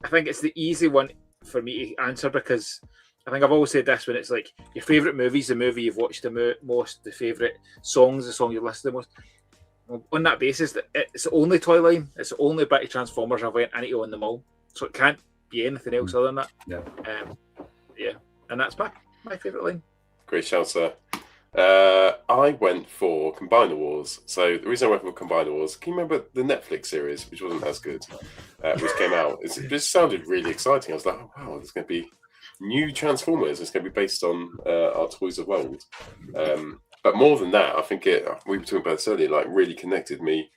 I think it's the easy one for me to answer because I think I've always said this when it's like your favourite movie is the movie you've watched the most, the favourite songs, the song you've listened to the most. Well, on that basis, it's the only toy line, it's the only bit of Transformers I've went, I need to own them all. So it can't be anything else other than that. Yeah. And that's my favourite line. Great shout, sir. I went for Combiner Wars. So the reason I went for Combiner Wars, can you remember the Netflix series, which wasn't as good, which came out? It just sounded really exciting. I was like, oh, wow, there's going to be new Transformers. It's going to be based on our toys of old. But more than that, I think we were talking about this earlier, like really connected me,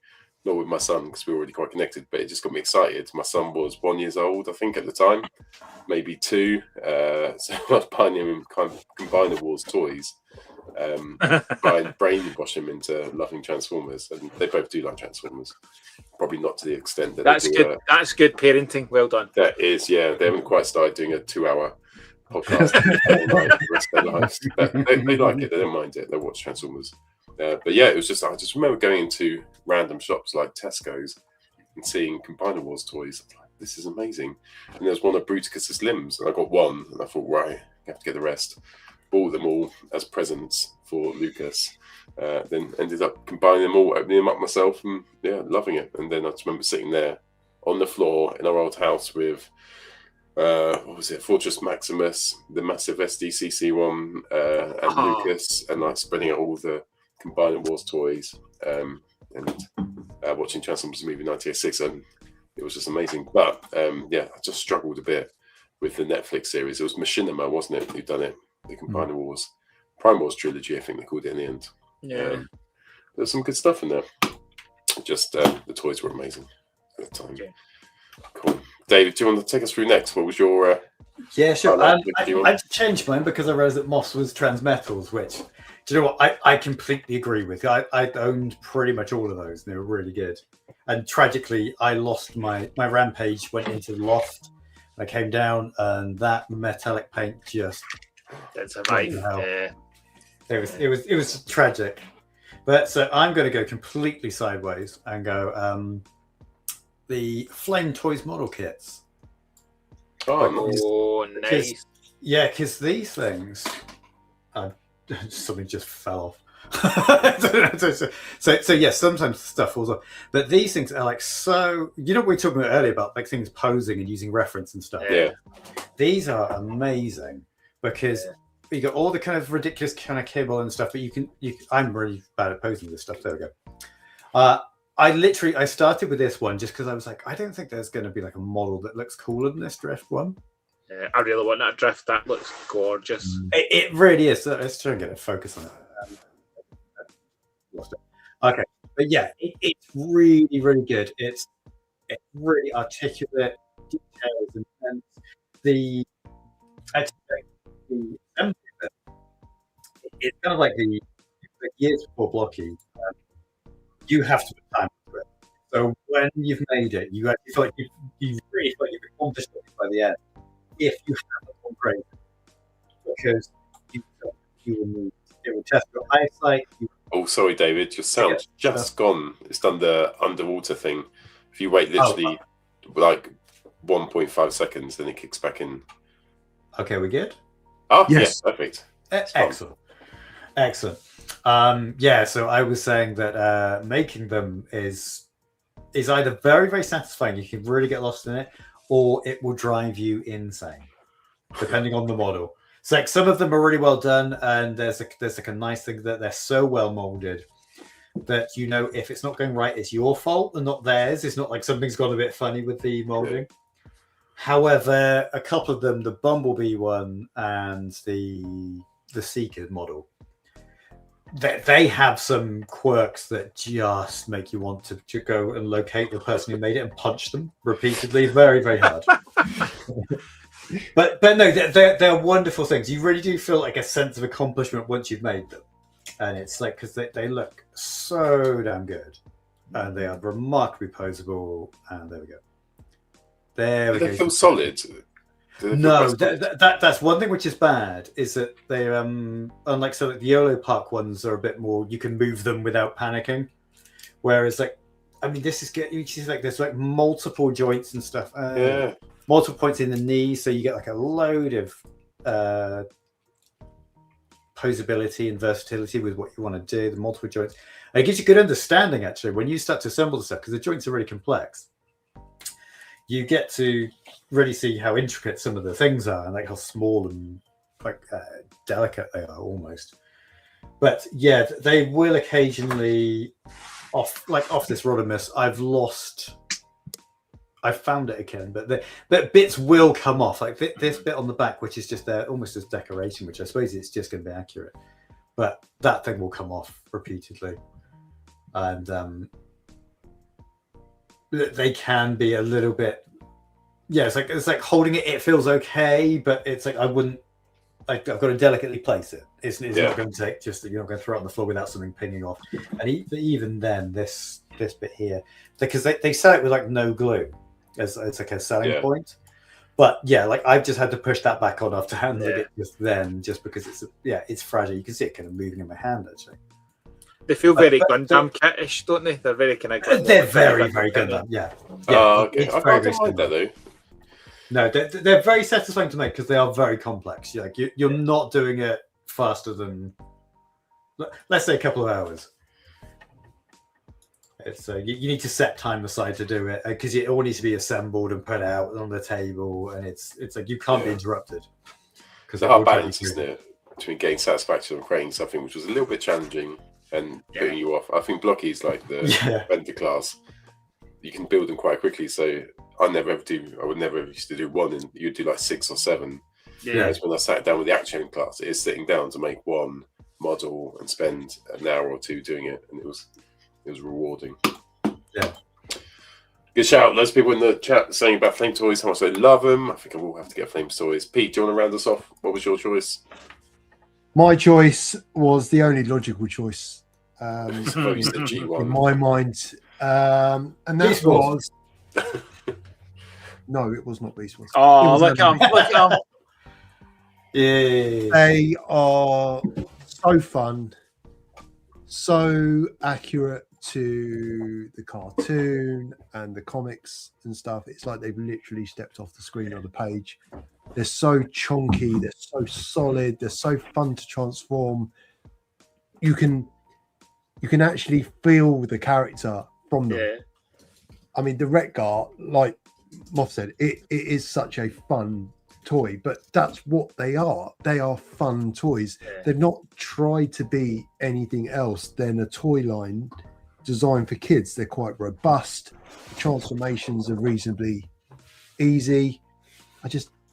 not with my son because we were already quite connected, but it just got me excited. My son was 1 year old, I think, at the time, maybe 2. So I was buying him kind of Combiner Wars toys. By brainwash him into loving Transformers, and they both do like Transformers. Probably not to the extent that that's they do, good. That's good parenting. Well done. That is, yeah. They haven't quite started doing a 2-hour podcast the rest of their lives. But they like it. They don't mind it. They watch Transformers. But yeah, it was just I just remember going into random shops like Tesco's and seeing Combiner Wars toys. I was like, this is amazing. And there was one of Bruticus's limbs, and I got one, and I thought, right, I have to get the rest. Bought them all as presents for Lucas. Then ended up combining them all, opening them up myself, and loving it. And then I just remember sitting there on the floor in our old house with what was it, Fortress Maximus, the massive SDCC one, and Lucas, and like spreading out all the Combiner Wars toys, and watching Transformers movie 1986, and it was just amazing. But I just struggled a bit with the Netflix series. It was Machinima, wasn't it, who done it? The Combiner Wars, Prime Wars trilogy, I think they called it in the end. Yeah, there's some good stuff in there. Just the toys were amazing at the time. Yeah. Cool. David, do you want to take us through next? What was your? Yeah, sure. I changed mine because I realized that Moss was Transmetals, which, do you know what? I completely agree with. I owned pretty much all of those. And they were really good. And tragically, I lost my Rampage, went into the loft. I came down, and that metallic paint just. That's a right. Yeah. It was tragic, but so I'm going to go completely sideways and go the Flame Toys model kits. Oh, nice. Yeah, because these things, something just fell off. so yes, sometimes stuff falls off, but these things are like so. You know what we were talking about earlier about like things posing and using reference and stuff. Yeah, these are amazing. Because you got all the kind of ridiculous kind of cable and stuff, but I'm really bad at posing this stuff. There we go. I started with this one just because I was like, I don't think there's going to be like a model that looks cooler than this Drift one. Yeah, I really want that Drift. That looks gorgeous. It really is. So let's try and get a focus on it. Okay, but yeah, it's really, really good. It's really articulate, details, and the it's kind of like the years before Blocky. You have to put time into it. So when you've made it, you actually feel like you really feel like you've accomplished it by the end. If you haven't gone crazy, because you will need It will test your eyesight. Oh, sorry, David. Your sound's just gone. It's done the underwater thing. If you wait literally like 1.5 seconds, then it kicks back in. Okay, we good? Oh, Yes. yeah, perfect. Excellent. So I was saying that making them is either very, very satisfying. You can really get lost in it, or it will drive you insane, depending on the model. So like some of them are really well done, and there's like a nice thing that they're so well molded that if it's not going right, it's your fault and not theirs. It's not like something's gone a bit funny with the molding. However, a couple of them, the Bumblebee one and the Seeker model, they have some quirks that just make you want to go and locate the person who made it and punch them repeatedly, very, very hard. but no, they're wonderful things. You really do feel like a sense of accomplishment once you've made them, and it's like because they look so damn good, and they are remarkably posable. And there we go. There we go. They feel solid. No, that's one thing which is bad is that they're unlike the YOLO Park ones are a bit more. You can move them without panicking, whereas this is like there's like multiple joints and stuff. Multiple points in the knee, so you get like a load of posability and versatility with what you want to do. The multiple joints, and it gives you good understanding actually when you start to assemble the stuff because the joints are really complex. You get to really see how intricate some of the things are and like how small and like delicate they are almost. But yeah, they will occasionally off this Rodimus. I've found it again, but bits will come off. Like this bit on the back, which is just there almost as decoration, which I suppose it's just going to be accurate. But that thing will come off repeatedly, and they can be a little bit. Yeah, it's like holding it. It feels okay, but it's like I wouldn't. I've got to delicately place it. It's not going to take you're not going to throw it on the floor without something pinging off. And even then, this bit here, because they sell it with like no glue as it's like a selling point. But yeah, like I've just had to push that back on after handling it just because it's fragile. You can see it kind of moving in my hand actually. They feel very Gundam kit-ish, don't they? They're very kind of. They're very, very Gundam. Yeah. Okay. I don't mind that though. No, they're very satisfying to make because they are very complex. You're not doing it faster than, let's say, a couple of hours. So you need to set time aside to do it because it all needs to be assembled and put out on the table, and it's like you can't be interrupted. Because there are balance, isn't it, between getting satisfaction and creating something which was a little bit challenging and putting you off. I think Blocky's like the vendor class. You can build them quite quickly, so I would never used to do one, and you'd do like 6 or 7. Whereas when I sat down with the action class, it is sitting down to make one model and spend an hour or 2 doing it, and it was rewarding. Yeah. Good shout. Loads of people in the chat saying about Flame Toys, how much they love them. I think I will have to get Flame Toys. Pete, do you want to round us off? What was your choice? My choice was the only logical choice. I suppose the G1. In my mind. And that was... No, it was not Beast Wars. Oh, look at them. Yeah. They are so fun, so accurate to the cartoon and the comics and stuff. It's like they've literally stepped off the screen or the page. They're so chunky, they're so solid, they're so fun to transform. You can actually feel the character from them. Yeah. I mean, the Retgar, like Moff said, it is such a fun toy, but that's what they are. They are fun toys. Yeah. They've not tried to be anything else than a toy line designed for kids. They're quite robust. The transformations are reasonably easy.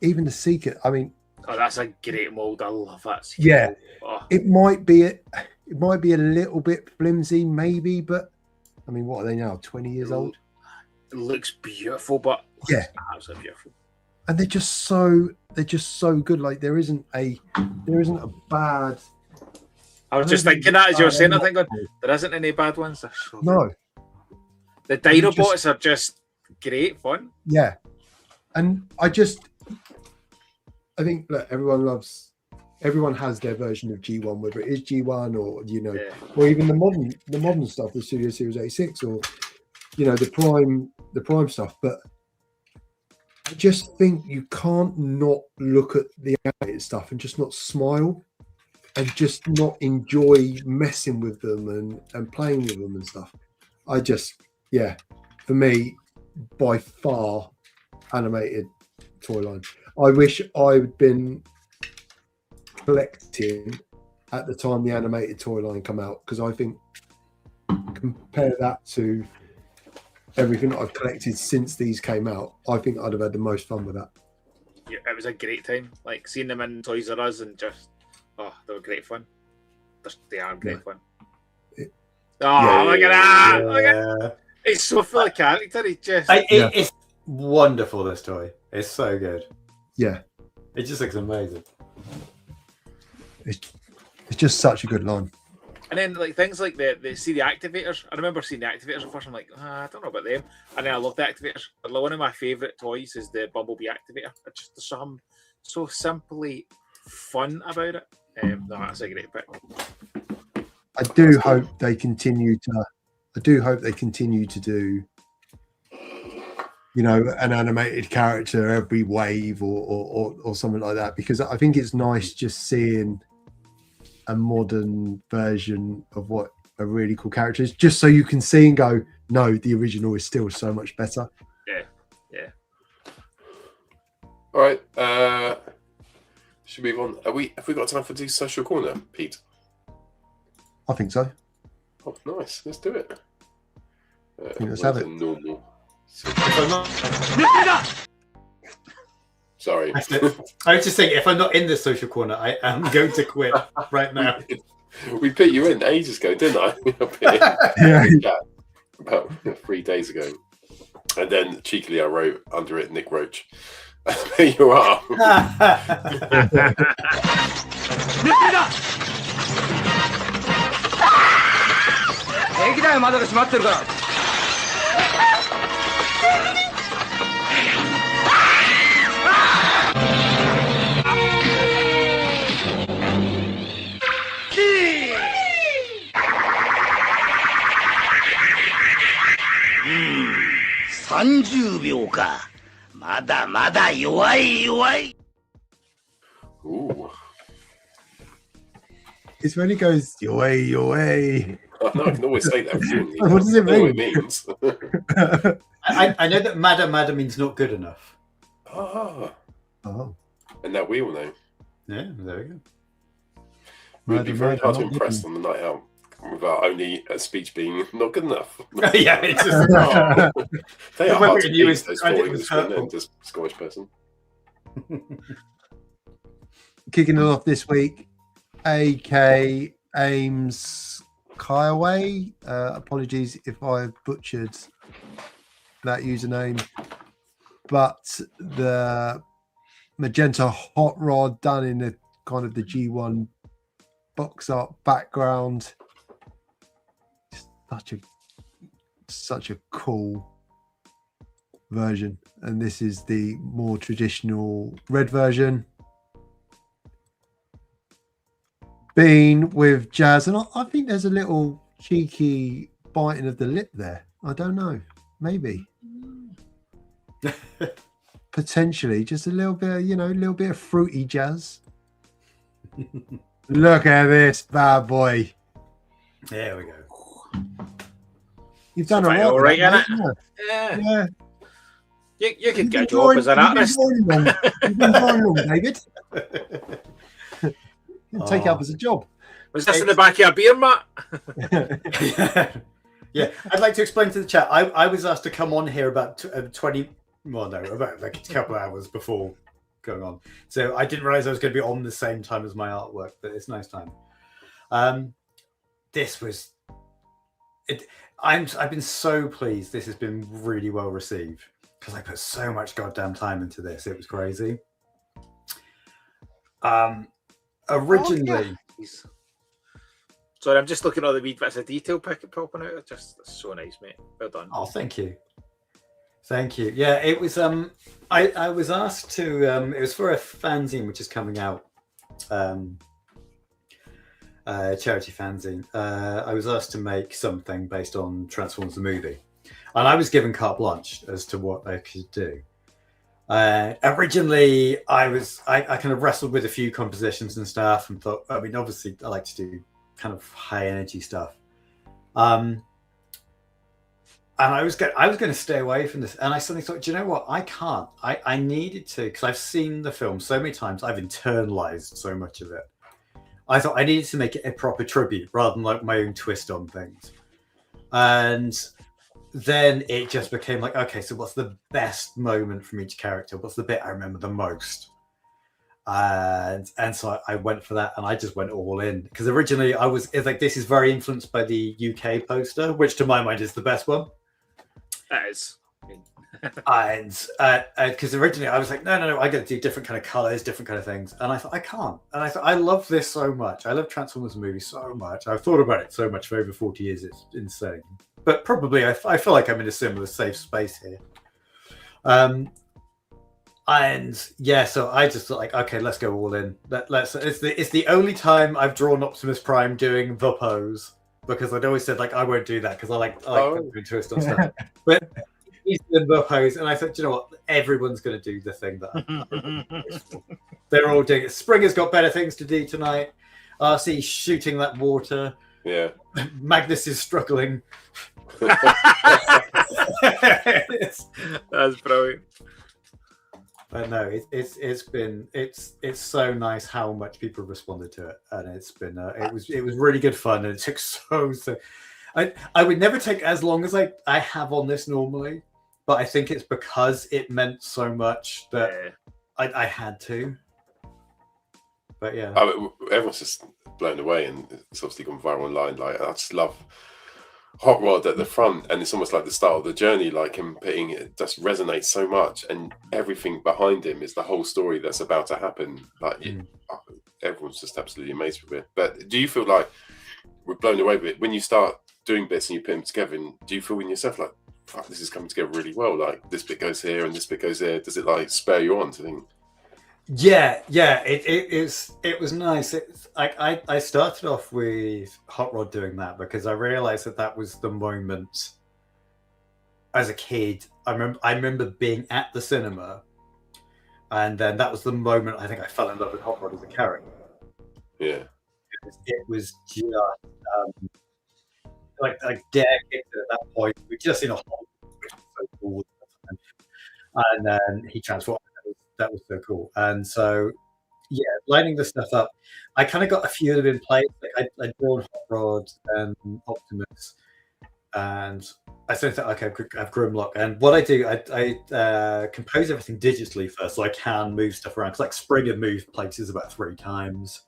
Even the Seeker, I mean, that's a great mold. I love that. Yeah. Oh. It might be a little bit flimsy, maybe, but I mean, what are they now? 20 years old? It looks beautiful, but yeah, absolutely beautiful. And they're just so good. Like there isn't a bad. I was just thinking that as you were saying, I think there isn't any bad ones. No. The Dinobots are just great fun. Yeah. And I think look, everyone loves everyone has their version of G1, whether it is G1 or Yeah. or even the modern stuff, the Studio Series 86, or the Prime stuff. But I just think you can't not look at the animated stuff and just not smile and just not enjoy messing with them and playing with them and stuff. I just, for me, by far, animated Toyline. I wish I'd been collecting at the time the animated Toyline come out, because I think compare that to everything that I've collected since these came out, I think I'd have had the most fun with that. Yeah, it was a great time. Like seeing them in Toys R Us and just, they were great fun. They are great fun. Look at that! Look at, it's so full of character. It's wonderful, this toy. It's so good. Yeah. It just looks amazing. It's just such a good line. And then like things like the activators. I remember seeing the activators at first. I'm like, I don't know about them. And then I love the activators. But one of my favourite toys is the Bumblebee activator. It's just there's something so simply fun about it. No, that's a great pick. I do hope they continue to do, an animated character every wave or something like that, because I think it's nice just seeing a modern version of what a really cool character is, just so you can see and go, no, the original is still so much better. Yeah. All right. Should we move on? Have we got time for the social corner, Pete? I think so. Oh, nice. Let's do it. Let's have it. Normal. Sorry. I was just saying, if I'm not in the social corner, I am going to quit right now. We put you in ages ago, didn't I? About 3 days ago. And then cheekily I wrote under it Nick Roach. There you are. Ooh. It's when he goes, your way. Oh, no, I can always say that. What does it mean? I know what it means. I know that Mada means not good enough. Oh. Oh. And now we all know. Yeah, there we go. It would be very hard to impress on the night out without only a speech being not good enough. Yeah, it's just... They are hard to please, those I 4 think it was Englishmen hurtful. and this Scottish person. Kicking it off this week, AK Ames Kaiaway. Apologies if I butchered that username, but the magenta hot rod done in the kind of the G1 box art background. Such a cool version, and this is the more traditional red version. Bean with Jazz, and I think there's a little cheeky biting of the lip there. I don't know, maybe potentially just a little bit, a little bit of fruity Jazz. Look at this bad boy. There we go. You've done all right, mate, yeah. yeah. You could get a job as an artist. You've been drawing wrong, David. Take it up as a job. Was this in the back of your beer, Matt? Yeah, I'd like to explain to the chat. I was asked to come on here about about like a couple of hours before going on. So I didn't realize I was going to be on the same time as my artwork, but it's nice time. This was it. I've been so pleased. This has been really well received because I put so much goddamn time into this. It was crazy. Originally, sorry, I'm just looking at all the wee bits of detail popping out. It's just so nice, mate. Well done. Oh, thank you. Yeah, it was. I was asked to. It was for a fanzine which is coming out charity fanzine, I was asked to make something based on Transformers the movie, and I was given carte blanche as to what I could do. Originally, I kind of wrestled with a few compositions and stuff, and thought, I mean, obviously, I like to do kind of high energy stuff. And I was going to stay away from this, and I suddenly thought, do you know what? I can't. I needed to, because I've seen the film so many times. I've internalized so much of it. I thought I needed to make it a proper tribute rather than like my own twist on things. And then it just became like, okay, so what's the best moment from each character? What's the bit I remember the most? And so I went for that, and I just went all in, because originally it's like, this is very influenced by the UK poster, which to my mind is the best one. That is. And because originally I was like, no, I got to do different kind of colors, different kind of things, and I thought I can't. And I thought, I love this so much. I love Transformers movie so much. I've thought about it so much for over 40 years. It's insane. But probably I feel like I'm in a similar safe space here. And yeah, so I just thought like, okay, let's go all in. It's the only time I've drawn Optimus Prime doing the pose, because I'd always said like, I won't do that because I like doing twist on stuff. But he's doing the pose, and I thought, you know what, everyone's going to do the thing that they're all doing it. Springer's got better things to do tonight. RC shooting that water. Yeah. Magnus is struggling. That's brilliant. But no, it's so nice how much people responded to it, and it's been it was really good fun, and it took so. I would never take as long as I have on this normally, but I think it's because it meant so much that I had to. But yeah, everyone's just blown away, and it's obviously gone viral online. Like, I just love Hot Rod at the front, and it's almost like the start of the journey. Like, him putting it just resonates so much, and everything behind him is the whole story that's about to happen. Like, everyone's just absolutely amazed with it. But do you feel like we're blown away with it when you start doing bits and you put them together? And do you feel in yourself like, fuck, this is coming together really well? Like, this bit goes here and this bit goes there. Does it like spur you on to think? Yeah, it was nice. I started off with Hot Rod doing that because I realized that was the moment as a kid. I remember being at the cinema, and then that was the moment I think I fell in love with Hot Rod as a character. Yeah, it was just like decades at that point. We just in a hole, which was so cool, and then he transformed. That was so cool. And so, yeah, lining the stuff up, I kind of got a few of them in place. Like I'd drawn Hot Rod and Optimus, and I started to okay, I have Grimlock. And what I do, I compose everything digitally first, so I can move stuff around. Because like Springer moved places about 3 times.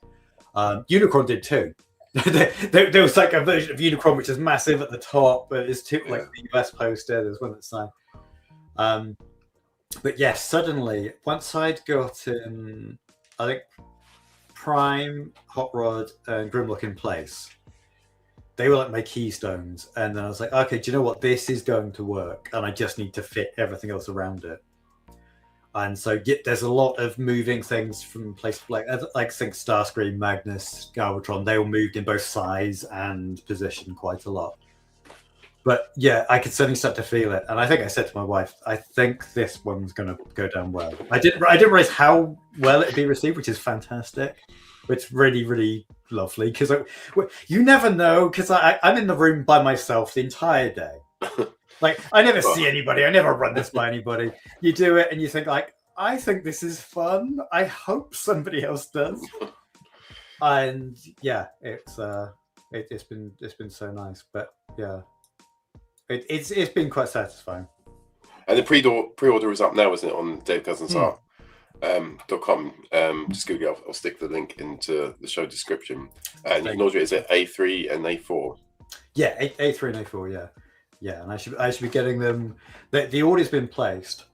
Unicron did too. there was like a version of Unicron which is massive at the top, but it's too like the US poster. There's one that's like. But yes, suddenly once I'd got I think Prime, Hot Rod, and Grimlock in place, they were like my keystones. And then I was like, okay, do you know what? This is going to work, and I just need to fit everything else around it. And so there's a lot of moving things from place like think Starscream, Magnus, Galvatron. They all moved in both size and position quite a lot. But yeah, I could certainly start to feel it, and I think I said to my wife, "I think this one's going to go down well." I didn't realize how well it'd be received, which is fantastic. It's really, really lovely because you never know. Because I'm in the room by myself the entire day. Like I never see anybody. I never run this by anybody. You do it, and you think like, "I think this is fun. I hope somebody else does." And yeah, it's been so nice. But yeah. It's been quite satisfying. And the pre-order is up now, isn't it, on DaveCousins.com? Just Google it. I'll stick the link into the show description. And you can order it. Is it A3 and A4? Yeah, A3 and A4. Yeah. And I should be getting them. The order's been placed,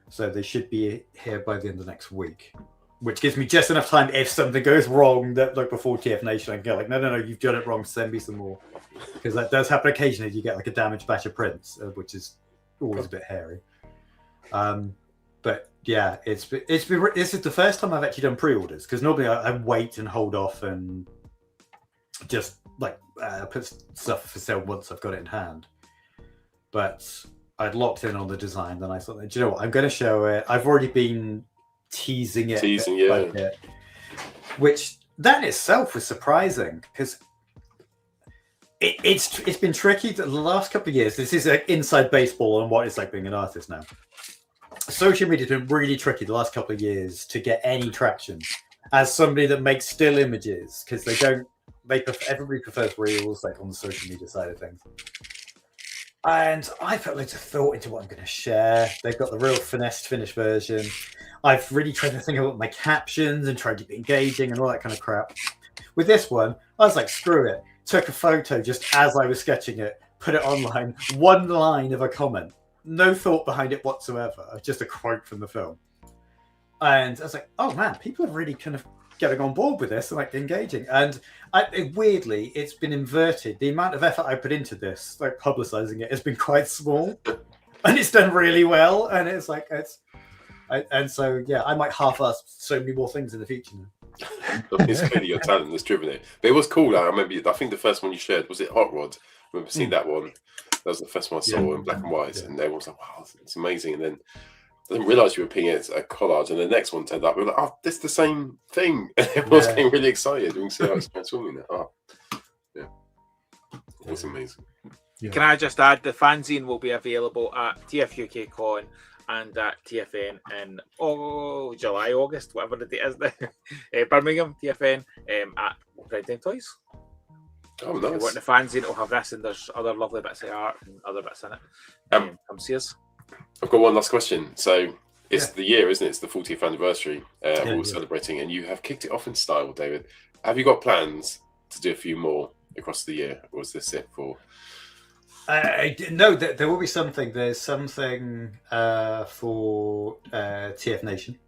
so they should be here by the end of next week. Which gives me just enough time if something goes wrong that like before TF Nation, I can go like, no, you've done it wrong. Send me some more, because that does happen occasionally. You get like a damaged batch of prints, which is always a bit hairy. But but yeah, this is the first time I've actually done pre-orders, because normally I wait and hold off and just like put stuff for sale once I've got it in hand. But I'd locked in on the design, then I thought, do you know what? I'm going to show it. I've already been teasing it, which that itself was surprising, because it's been tricky the last couple of years. This is inside baseball on what it's like being an artist now. Social media has been really tricky the last couple of years to get any traction as somebody that makes still images, because everybody prefers reels, like on the social media side of things. And I put loads of thought into what I'm going to share. They've got the real finessed finished version. I've really tried to think about my captions and tried to be engaging and all that kind of crap. With this one, I was like, screw it. Took a photo just as I was sketching it, put it online, one line of a comment. No thought behind it whatsoever. Just a quote from the film. And I was like, oh man, people are really kind of getting on board with this and like engaging. And weirdly, it's been inverted. The amount of effort I put into this, like publicizing it, has been quite small. And it's done really well. And it's like, and so, yeah, I might half-ass so many more things in the future now. It's clearly your talent that's driven it. But it was cool. I remember, I think the first one you shared, was it Hot Rod? I remember seeing that one. That was the first one I saw in black and white. And everyone was like, wow, it's amazing. And then I didn't realise you were picking it as a collage. And the next one turned up. We were like, oh, this is the same thing. And everyone was getting really excited. We can see how it's transforming it. Oh, yeah. It was amazing. Yeah. Can I just add, the fanzine will be available at TF UK Con and at TFN in July, August, whatever the date is, Birmingham, TFN, at Prime Time Toys. Oh, nice. If you want the fanzine, it'll have this, and there's other lovely bits of art and other bits in it. Come see us. I've got one last question. So it's the year, isn't it? It's the 40th anniversary we're celebrating, and you have kicked it off in style, David. Have you got plans to do a few more across the year, or is this it for... No, there will be something. There's something for TF Nation.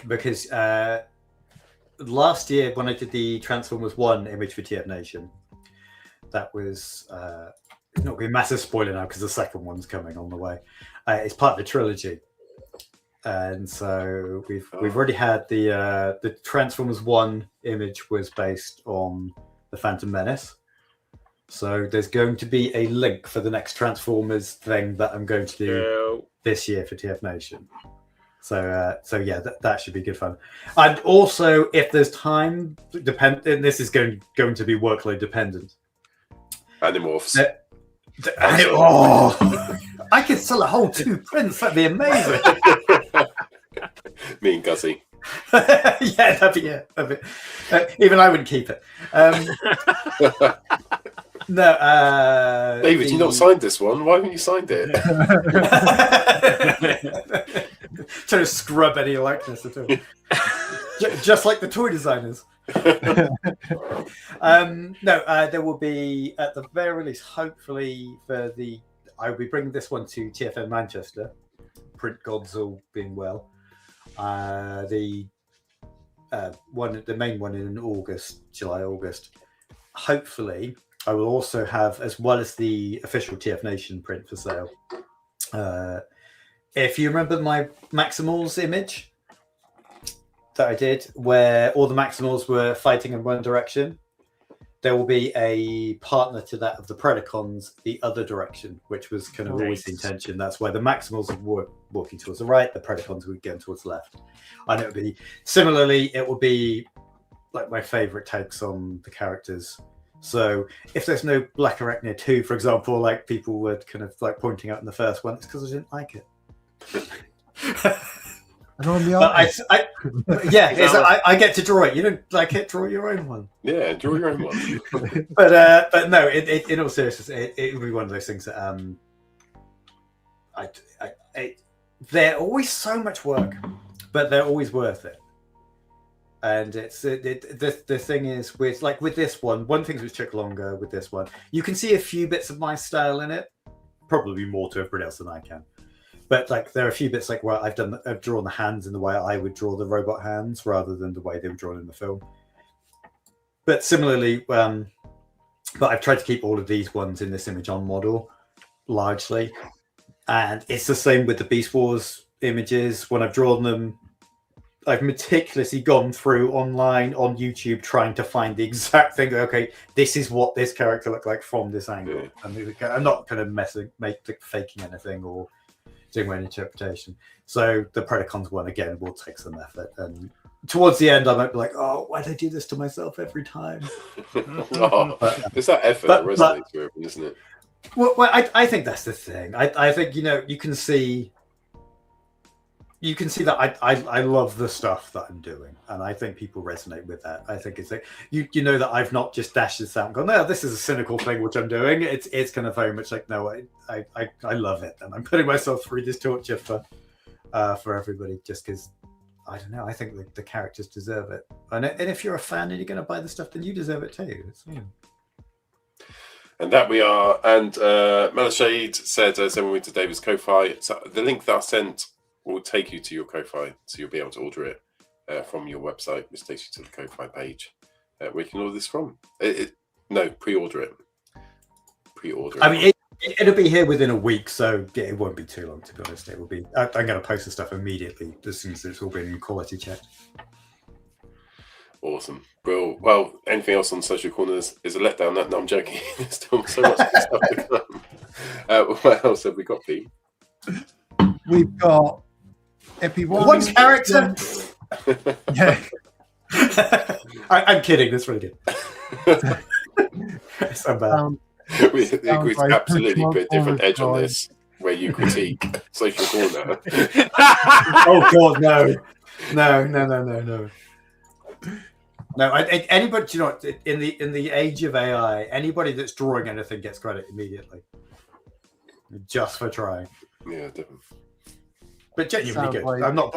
Because last year when I did the Transformers 1 image for TF Nation, that was it's not going to be a massive spoiler now because the second one's coming on the way. It's part of the trilogy, and so we've already had the Transformers 1 image was based on the Phantom Menace. So there's going to be a link for the next Transformers thing that I'm going to do this year for TF Nation. So yeah, that should be good fun. And also, if there's time, and this is going to be workload dependent. Animorphs. I could sell a whole 2 prints. That'd be amazing. Me and Guzzy. Yeah, that'd be even I wouldn't keep it. No, David, you not signed this one. Why haven't you signed it? Trying to scrub any likeness at all. Just like the toy designers. There will be, at the very least, hopefully I'll be bringing this one to TFN Manchester. Print gods all being well. The main one in July, August. Hopefully, I will also have, as well as the official TF Nation print for sale. If you remember my Maximals image that I did, where all the Maximals were fighting in one direction, there will be a partner to that of the Predacons the other direction, which was kind of always the intention. That's where the Maximals were walking towards the right, the Predacons were going towards the left. And it would be, similarly, it would be like my favourite takes on the characters. So if there's no Black Arachnia 2, for example, like people were kind of like pointing out in the first one, it's because I didn't like it. And on the I get to draw it. You don't like it? Draw your own one. Yeah, draw your own one. but no, in all seriousness, it would be one of those things that they're always so much work, but they're always worth it. And the thing is with this one thing which took longer with this one, you can see a few bits of my style in it, probably more to everybody else than I can. But like there are a few bits like where I've drawn the hands in the way I would draw the robot hands rather than the way they were drawn in the film. But similarly, but I've tried to keep all of these ones in this image on model largely, and it's the same with the Beast Wars images, when I've drawn them, I've meticulously gone through online on YouTube trying to find the exact thing. Okay, this is what this character looked like from this angle. Yeah. I'm not kind of faking anything or doing my interpretation. So the Predacons one again will take some effort, and towards the end I might be like, oh, why did I do this to myself every time? It's that effort that resonates with everyone, isn't it? Well, I think that's the thing. I think, you can see that I love the stuff that I'm doing, and I think people resonate with that. I think it's like you know that I've not just dashed this out and gone, no, this is a cynical thing which I'm doing. It's kind of very much like, no, I love it, and I'm putting myself through this torture for everybody, just because I don't know. I think the characters deserve it, and if you're a fan and you're going to buy the stuff, then you deserve it too. And that we are. And Malashade said, send me to David's Ko-Fi. So the link that I sent will take you to your Ko-Fi, so you'll be able to order it from your website, which takes you to the Ko-Fi page where you can order this from. Pre-order it. I mean, it'll be here within a week, so it won't be too long, to be honest. It will be. I'm going to post the stuff immediately as soon as it's all been quality checked. Awesome. Well, anything else on Social Corners is a letdown. No, I'm joking. There's still so much good stuff to come. What else have we got, Pete? We've got Epi One character. Yeah. I'm kidding. That's really good. So bad. We absolutely put a different edge on this, where you critique Social Corner. Oh God, no. No, anybody, you know what, in the age of AI, anybody that's drawing anything gets credit immediately, just for trying. Yeah, definitely. But genuinely good. I'm not.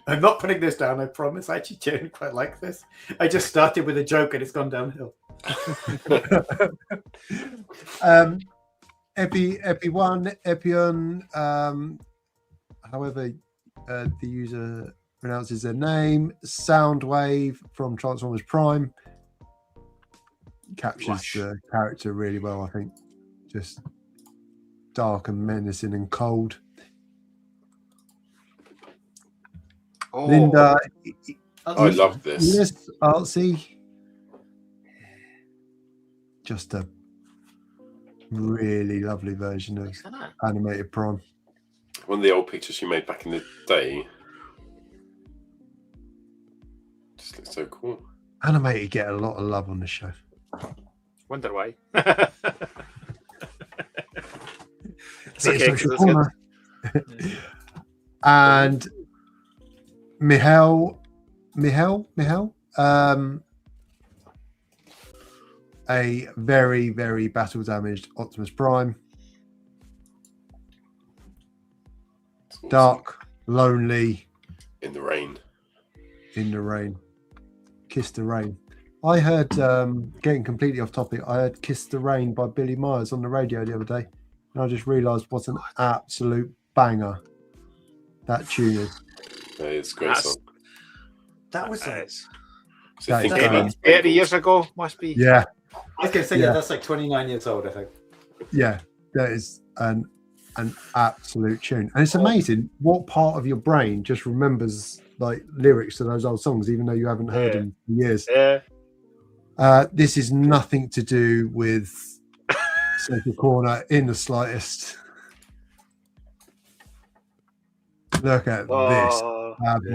I'm not putting this down. I promise. I actually genuinely quite like this. I just started with a joke and it's gone downhill. Epi 1, Epion, however the user pronounces their name. Soundwave from Transformers Prime captures the character really well, I think. Just dark and menacing and cold. Oh. Linda, I love this. yes, artsy. Just a really lovely version of animated Prime. One of the old pictures you made back in the day. Just looks so cool. Animated get a lot of love on the show. Wonder why. It's okay, Social Corner. And Mihail, a very, very battle damaged Optimus Prime. Awesome. Dark, lonely, In the rain. Kiss the Rain. I heard, getting completely off topic, I heard Kiss the Rain by Billy Myers on the radio the other day. And I just realised what an absolute banger that tune is. Yeah, it's a great song. That was So think That about is 30 years ago, must be. Yeah, I was going to say, that's like 29 years old, I think. yeah, that is an absolute tune. And it's amazing what part of your brain just remembers like lyrics to those old songs, even though you haven't heard them for years. Yeah. This is nothing to do with Social Corner in the slightest. Look at this.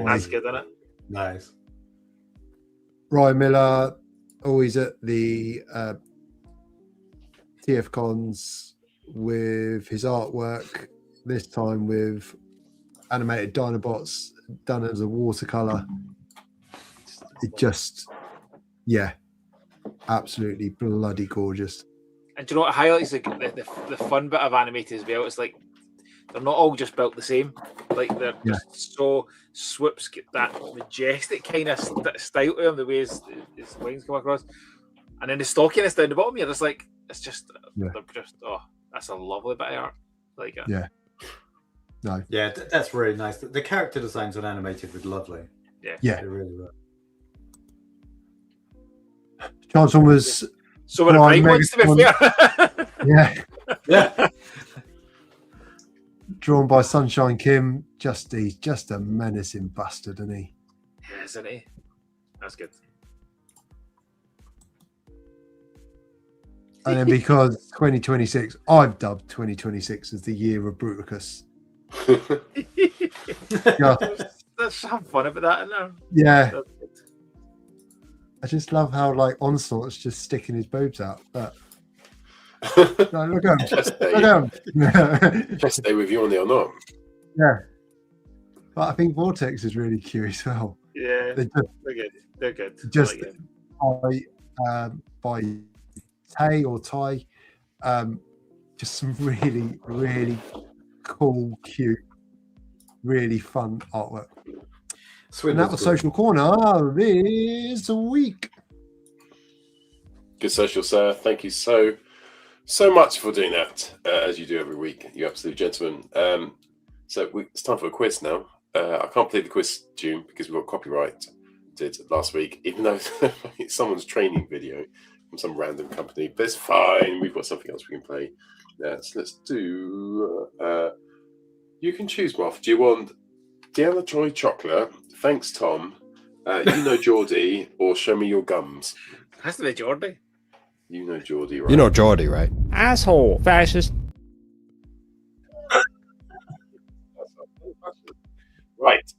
That's good, isn't it? Nice. Ryan Miller, always at the TF Cons with his artwork, this time with animated Dinobots done as a watercolor. It just, absolutely bloody gorgeous. And do you know what highlights the fun bit of animated as well? It's like they're not all just built the same. Like they're just so Swoops get that majestic kind of style to them, the way his wings come across, and then the stockiness down the bottom here. It's like it's just they're just that's a lovely bit of art. Like No. Yeah, that's really nice. The character designs on animated were lovely. Yeah. They really were. Transformers. So were the Prime ones, to be fair. Yeah. drawn by Sunshine Kim. He's just a menacing bastard, isn't he? Yeah, isn't he? That's good. And then because 2026, I've dubbed 2026 as the year of Bruticus. Let's have fun about that. No. Yeah, That's good. I just love how like Onslaught's just sticking his boobs out. But no, look at him. Just Look at him. just stay with you on the or not. Yeah, but I think Vortex is really cute as well. Yeah, They they're good. They're good. I just like it. by Tay or Tai, just some really, really cool, cute, really fun artwork. And that was Social Corner this week. Good social, sir. Thank you so much for doing that, as you do every week. You absolute gentleman. So it's time for a quiz now. I can't play the quiz tune because we got copyrighted last week, even though it's someone's training video from some random company. But it's fine. We've got something else we can play. So let's do. You can choose, Moff. Do you want Deanna Joy Chocolate? Thanks, Tom. You know Geordie, or Show Me Your Gums. Has to be Geordie. You know Geordie, right? You know Geordie, right? Asshole. Fascist. Right.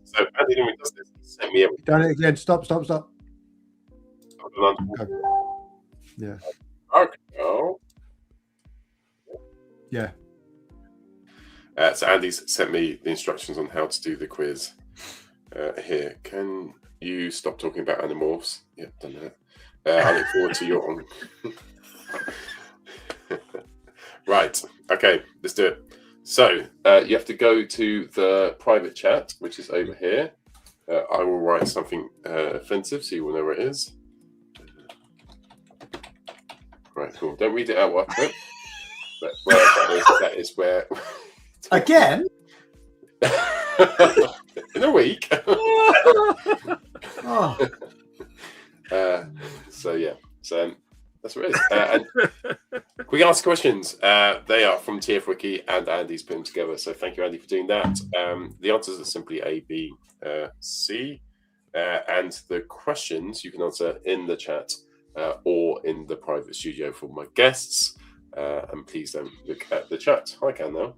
So Andy, when he does this, he sent me everything. Done it again. Stop. Okay. Yeah. Oh. Yeah. So Andy's sent me the instructions on how to do the quiz. Here, can you stop talking about Animorphs? Yep, done that. I look forward to your on. Right. Okay, let's do it. So you have to go to the private chat, which is over here. I will write something offensive, so you will know where it is. Right, cool. Don't read it out, what? But that is where. Again? In a week. Oh. So that's what it is. And we can ask questions. They are from TF Wiki, and Andy's put them together. So thank you, Andy, for doing that. The answers are simply A, B, C. And the questions you can answer in the chat or in the private studio for my guests. And please don't look at the chat. I can now,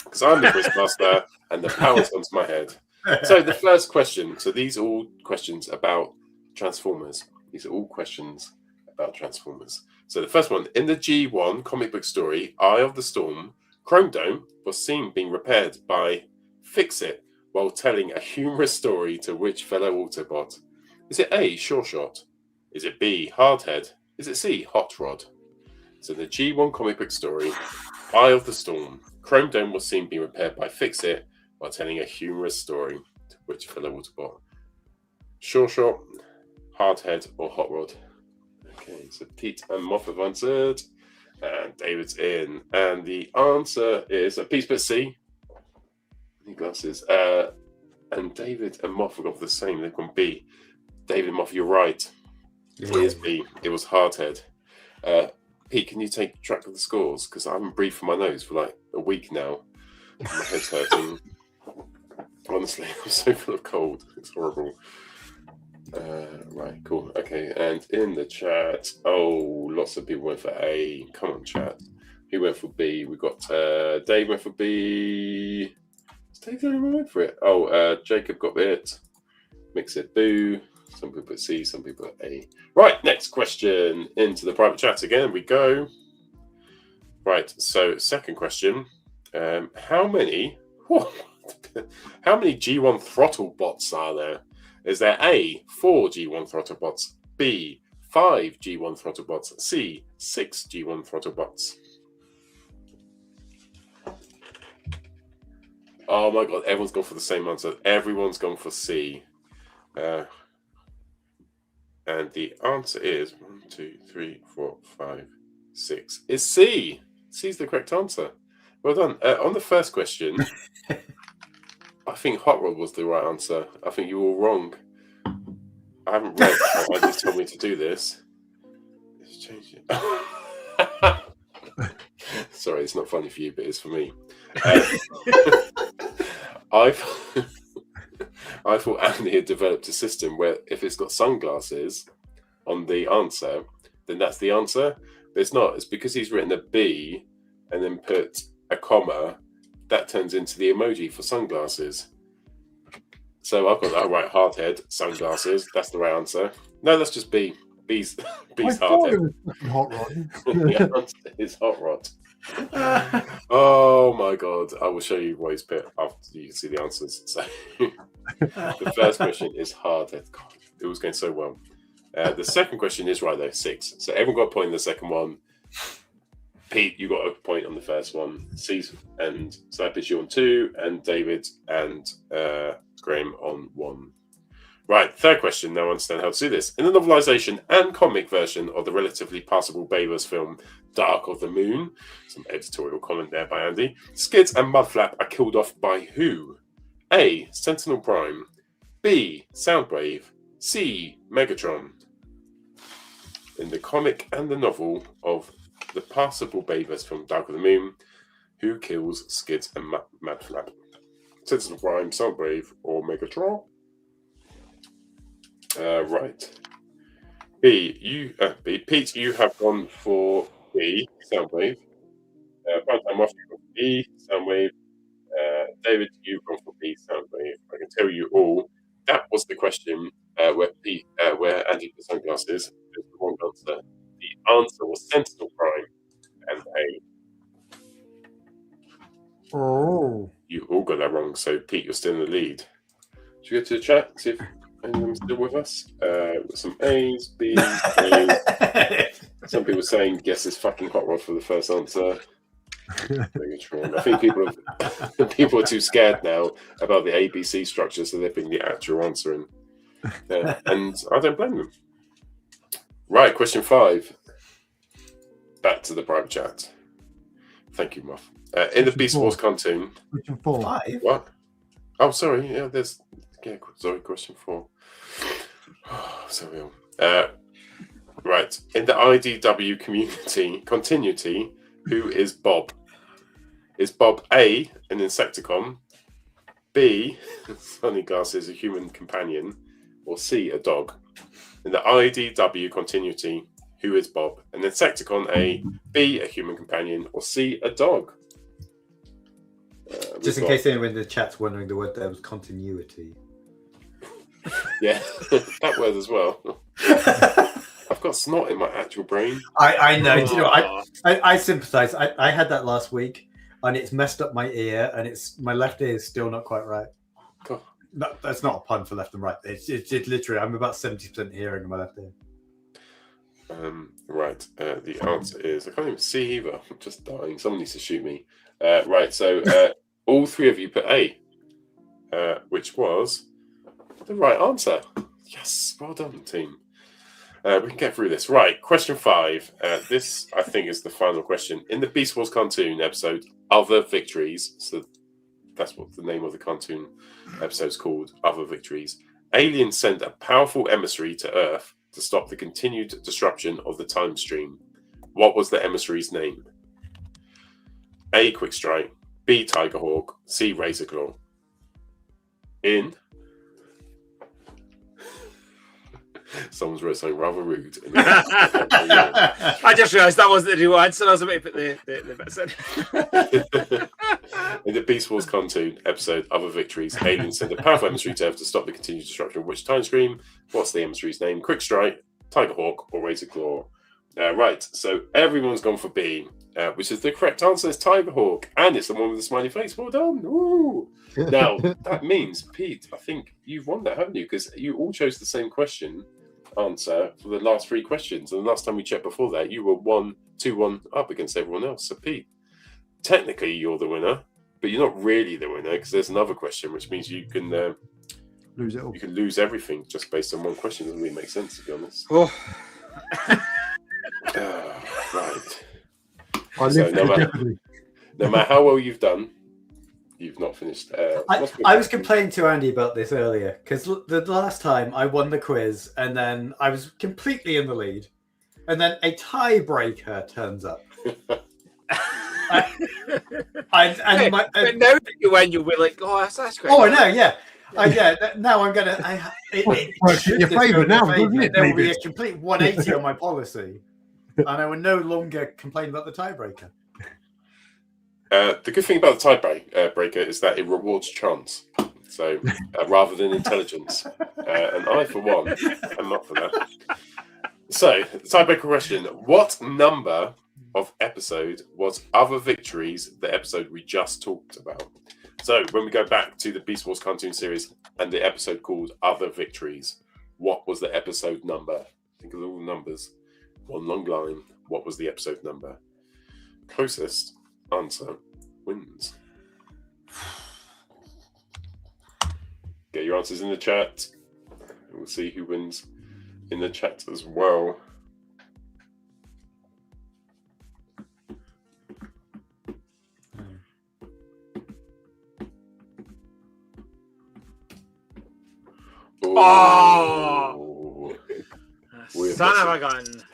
because I'm the quiz master and the power's onto my head. So the first question. So these are all questions about Transformers. These are all questions about Transformers. So the first one, in the G1 comic book story, Eye of the Storm, Chrome Dome was seen being repaired by Fix-It while telling a humorous story to which fellow Autobot? Is it A, Sure Shot? Is it B, Hardhead? Is it C, Hot Rod? So the G1 comic book story, Eye of the Storm, Chrome Dome was seen being repaired by Fix-It while telling a humorous story to which fellow Autobot? Sure Shot, Hardhead, or Hot Rod? Okay, so Pete and Moff have answered, and David's in, and the answer is Pete's put C. I need glasses. And David and Moff have got the same. They've gone B. David and Moff, you're right. It is B. It was Hardhead. Pete, can you take track of the scores? Because I haven't breathed from my nose for like a week now. My head's hurting. Honestly, I'm so full of cold. It's horrible. Right, cool. Okay, and in the chat, lots of people went for A. Come on, chat. Who went for B? We got Dave went for B. Is Dave the only one who went for it? Jacob got it. Mix it, boo. Some people put C, some people put A. Right, next question. Into the private chat again we go. Right, so second question. How many G1 throttle bots are there? Is there A, 4 G1 throttle bots, B, 5 G1 throttle bots, C, 6 G1 throttle bots? Oh my god, everyone's gone for the same answer. Everyone's gone for C. And the answer is 1, 2, 3, 4, 5, 6. Is C. C is the correct answer. Well done. On the first question, I think Hot Rod was the right answer. I think you were all wrong. I haven't read how Andy's told me to do this. Let's change it. Sorry, it's not funny for you, but it's for me. I thought Andy had developed a system where if it's got sunglasses on the answer, then that's the answer. But it's not. It's because he's written a B and then put a comma. That turns into the emoji for sunglasses. So I've got that right. Hard head, sunglasses. That's the right answer. No, that's just B. B's hard head. Hot rod. The answer is hot rod. Oh my god! I will show you what he's put after you can see the answers. So the first question is hard head. God, it was going so well. The second question is right though, 6. So everyone got a point in the second one. Pete, you got a point on the first one. C and Snipers, you on 2, and David and Graham on 1. Right, third question. Now I understand how to do this. In the novelization and comic version of the relatively passable Bayverse film Dark of the Moon, some editorial comment there by Andy, Skids and Mudflap are killed off by who? A. Sentinel Prime. B. Soundwave. C. Megatron. In the comic and the novel of the passable Bayverse film Dark of the Moon, who kills Skids and Mudflap? Sentinel Prime, Soundwave, or Megatron? Right. Pete, you have gone for B, Soundwave. Prime Time Moff, you've gone for B, Soundwave. David, you've gone for B, Soundwave. I can tell you all that was the question where Andy put sunglasses. There's the wrong answer. The answer was Sentinel Prime and A. Oh. You all got that wrong, so Pete, you're still in the lead. Should we go to the chat, see if anyone's still with us? Some A's, B's, A's. Some people saying, guess it's fucking hot rod for the first answer. I think people are too scared now about the ABC structure, so they're picking the actual answer in. And I don't blame them. Right, question 5. Back to the private chat. Thank you, Muff. In the Beast Wars cartoon. Question 4. 5? What? Oh, sorry. Yeah, sorry, question 4. So real. Right. In the IDW community continuity, who is Bob? Is Bob A, an Insecticon, B, Sunglasses, a human companion, or C, a dog? In the IDW continuity, who is Bob? An Insecticon A, B, a human companion, or C, a dog? Just in case anyone in the chat's wondering, the word there was continuity. Yeah, that word as well. I've got snot in my actual brain. I know. Do you know? I sympathise. I had that last week, and it's messed up my ear, and my left ear is still not quite right. God. No, that's not a pun for left and right. It's literally, I'm about 70% hearing in my left ear. Right. The answer is I can't even see either. I'm just dying. Someone needs to shoot me. Right. So all 3 of you put A, which was the right answer. Yes. Well done, team. We can get through this. Right, question 5. This, I think, is the final question. In the Beast Wars cartoon episode, Other Victories, so that's what the name of the cartoon episode is called, Other Victories, aliens send a powerful emissary to Earth to stop the continued disruption of the time stream. What was the emissary's name? A, Quick Strike, B, Tigerhawk, C, Razorclaw. In... Someone's wrote something rather rude. I just realised that wasn't the real answer. I was about to put the bits in. In the Beast Wars cartoon episode, Other Victories, aliens send a powerful emissary to Earth to stop the continued destruction of which time stream? What's the emissary's name? Quick Strike, Tigerhawk, or Razorclaw? Right, so everyone's gone for B, which is the correct answer. It's Tigerhawk, and it's the one with the smiley face. Well done. Ooh. Now, that means, Pete, I think you've won that, haven't you? Because you all chose the same question answer for the last 3 questions. And the last time we checked before that, you were 2-1 up against everyone else. So, Pete, technically you're the winner, but you're not really the winner because there's another question, which means you can Lose it all. you can lose everything just based on one question. Doesn't really make sense, to be honest. Oh. Right. I So live no matter- jeopardy. No matter how well you've done, you've not finished. I was complaining to Andy about this earlier because the last time I won the quiz and then I was completely in the lead, and then a tiebreaker turns up. But now that you win, you'll be like, oh, that's great. Oh, I know, yeah. Now I'm gonna. It Works in your favour now, doesn't it, There will be a David? complete 180 on my policy, and I will no longer complain about the tiebreaker. The good thing about the tiebreaker is that it rewards chance, so rather than intelligence. And I, for one, am not for that. So, the tiebreaker question: what number of episode was Other Victories, the episode we just talked about? So, when we go back to the Beast Wars cartoon series and the episode called Other Victories, what was the episode number? Think of all the numbers. One long line. What was the episode number? Closest answer wins. Get your answers in the chat. We'll see who wins in the chat as well. Oh! We've Son got of a gun.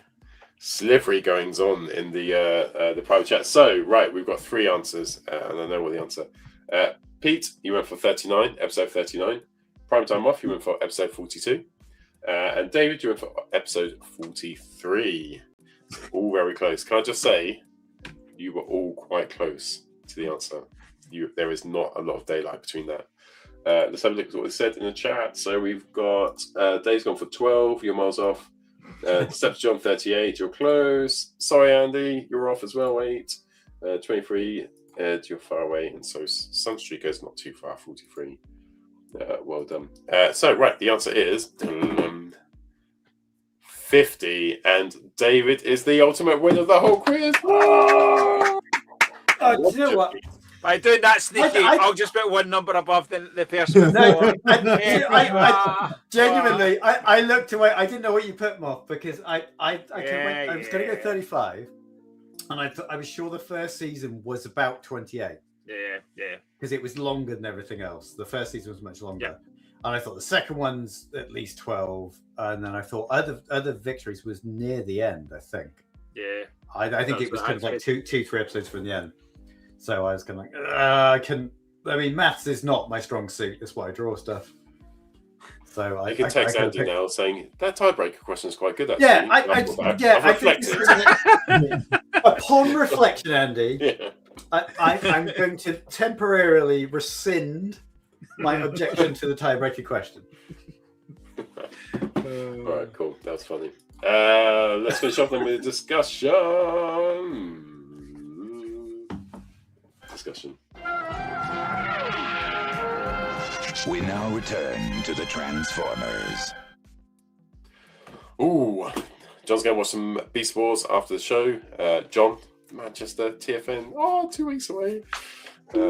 Slippery goings on in the private chat. So, right, we've got 3 answers, and I know what the answer. Pete, you went for 39, episode 39. Prime Time Moff, you went for episode 42. And David, you went for episode 43. All very close. Can I just say, you were all quite close to the answer. There is not a lot of daylight between that. Let's have a look at what they said in the chat. So we've got Dave's gone for 12, you're miles off. Steps John 38, you're close. Sorry, Andy, you're off as well, 8. 23, Ed, you're far away. And so Sunstreaker's not too far, 43. Well done. So, right, the answer is 50. And David is the ultimate winner of the whole quiz. Oh, do you know what? By doing that sneaky, I'll just put one number above the person. No, I genuinely, I looked away. I didn't know what you put, Moff, because I was going to go 35, and I was sure the first season was about 28. Yeah. Because it was longer than everything else. The first season was much longer, Yeah. and I thought the second one's at least 12, and then I thought other victories was near the end. I think. Yeah. I think it was kind of like 2-3 episodes from the end. So I was kind of like, maths is not my strong suit. That's why I draw stuff. So I can text Andy now saying that tiebreaker question is quite good. Actually. Yeah, I've reflected. Upon reflection, Andy, Yeah. I'm going to temporarily rescind my objection to the tiebreaker question. All right, cool. That was funny. Let's finish off then with a discussion. We now return to the Transformers. Ooh, John's going to watch some Beast Wars after the show. John, Manchester, TFN, 2 weeks away. We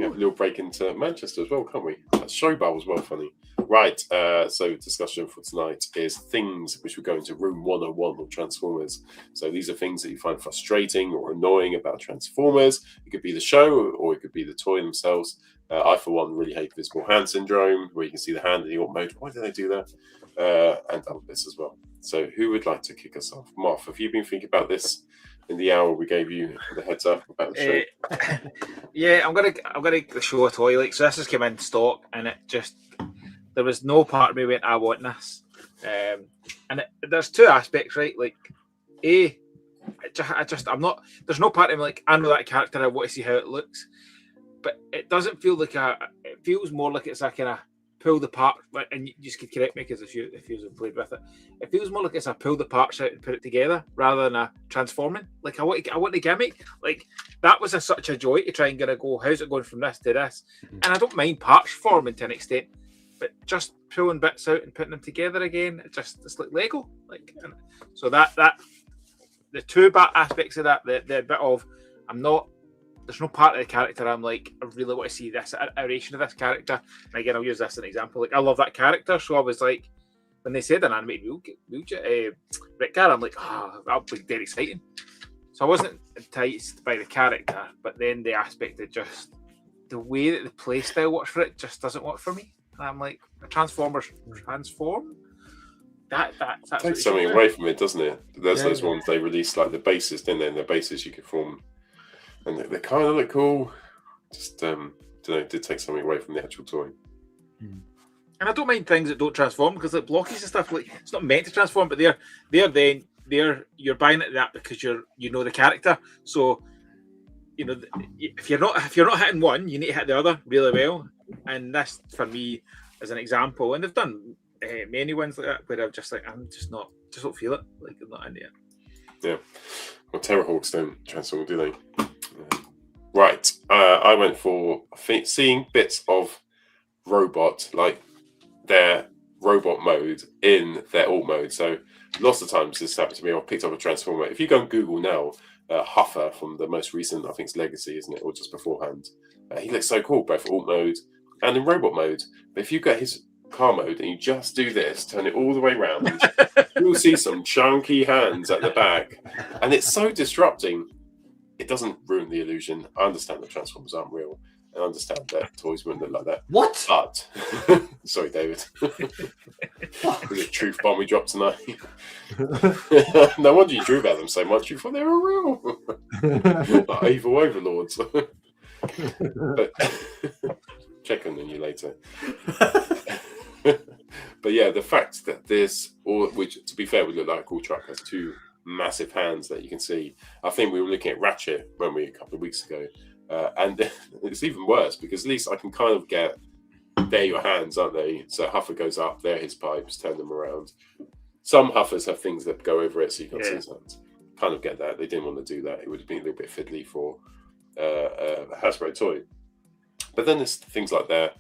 have a little break into Manchester as well, can't we? That show bar was well funny. Right, so discussion for tonight is things which would go into room 101 of Transformers. So these are things that you find frustrating or annoying about Transformers. It could be the show or it could be the toy themselves. I, for one, really hate visible hand syndrome, where you can see the hand in the alt mode. Why do they do that? And other bits as well. So who would like to kick us off? Moff, have you been thinking about this in the hour we gave you the heads up about the show? Yeah, I'm gonna show a toy. Like, so this has come in stock, and it just, there was no part of me went, I want this. And there's 2 aspects, right? Like, I'm not. There's no part of me like, I know that character, I want to see how it looks, but it doesn't feel like it feels more like it's a kind of pull the part, like, and you just could correct me because if you have played with it, it feels more like it's a pull the parts out and put it together rather than a transforming. Like, I want the gimmick. Like, that was such a joy to try and go, how's it going from this to this? And I don't mind parts forming to an extent, but just pulling bits out and putting them together again, it's like Lego. Like, so that the 2 aspects of that, the bit of, there's no part of the character I'm like, I really want to see this iteration of this character. And again, I'll use this as an example. Like, I love that character, so I was like, when they said an animated Rick Garr, I'm like, that'll be very exciting. So I wasn't enticed by the character, but then the aspect of just the way that the play style works for it just doesn't work for me. And I'm like, Transformers transform? That's absolutely Takes something true. away from it, doesn't it? There's Yeah, those yeah. ones they released like the bases, didn't they? And the bases you could form, and they kind of look cool. Just don't know, it did take something away from the actual toy. And I don't mind things that don't transform because like blockies and stuff, like it's not meant to transform, but they're you're buying it that because you know the character. So you know if you're not hitting one, you need to hit the other really well. And this for me is an example. And they've done many ones like that where I'm just like just don't feel it. Like I'm not into it. Yeah. Well, Terrorhawks don't transform, do they? Right. I went for seeing bits of robot, like their robot mode in their alt mode. So lots of times this happened to me. I've picked up a transformer. If you go on Google now, Huffer from the most recent, I think it's Legacy, isn't it, or just beforehand? He looks so cool, both alt mode and in robot mode. But if you get his car mode and you just do this, turn it all the way around, you'll see some chunky hands at the back, and it's so disrupting. It doesn't ruin the illusion. I understand that Transformers aren't real. I understand that toys wouldn't look like that. What? But sorry, David. Was it truth bomb we dropped tonight? No wonder you drew about them so much. You thought they were real. Like evil overlords. But, check on you later. But yeah, the fact that this, or which to be fair, would look like a cool truck, has two massive hands that you can see. I think we were looking at Ratchet when we a couple of weeks ago. And it's even worse because at least I can kind of get, they're your hands, aren't they? So Huffer goes up, they're his pipes, turn them around. Some Huffers have things that go over it so you can't see his hands. Kind of get that. They didn't want to do that. It would have been a little bit fiddly for a Hasbro toy. But then there's things like that,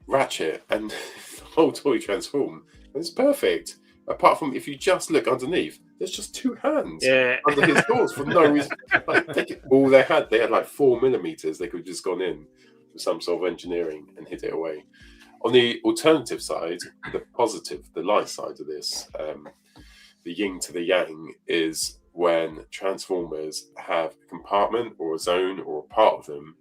Ratchet, and the whole toy transform. It's perfect. Apart from if you just look underneath, there's just two hands under his doors for no reason. Like, they had like 4 millimeters. They could have just gone in with some sort of engineering and hit it away. On the alternative side, the positive, the light side of this, the yin to the yang, is when Transformers have a compartment or a zone or a part of them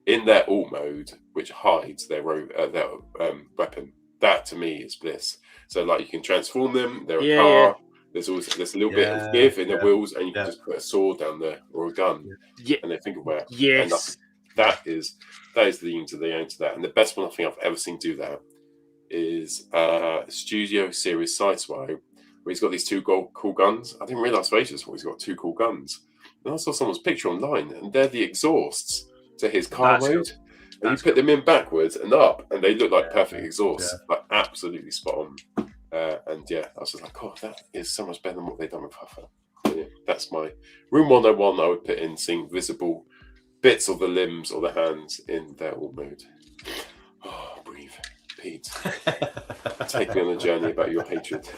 in their alt mode which hides their weapon. That to me is bliss. So like you can transform them, they're a car. There's a little bit of give in the wheels, and you can just put a sword down there or a gun, and they think about it. Yes, that is the yin to the yang to that. And the best one I think I've ever seen do that is Studio Series Sideswipe, where he's got these two cool guns. I didn't realise for ages he's got two cool guns. And I saw someone's picture online, and they're the exhausts to his car mode. Cool. And you put them in backwards and up, and they look like perfect exhausts, like absolutely spot on. And I was just like, oh, that is so much better than what they've done with Huffer. Yeah, that's my Room 101. I would put in seeing visible bits of the limbs or the hands in their alt mode. Oh, breathe, Pete. Take me on a journey about your hatred.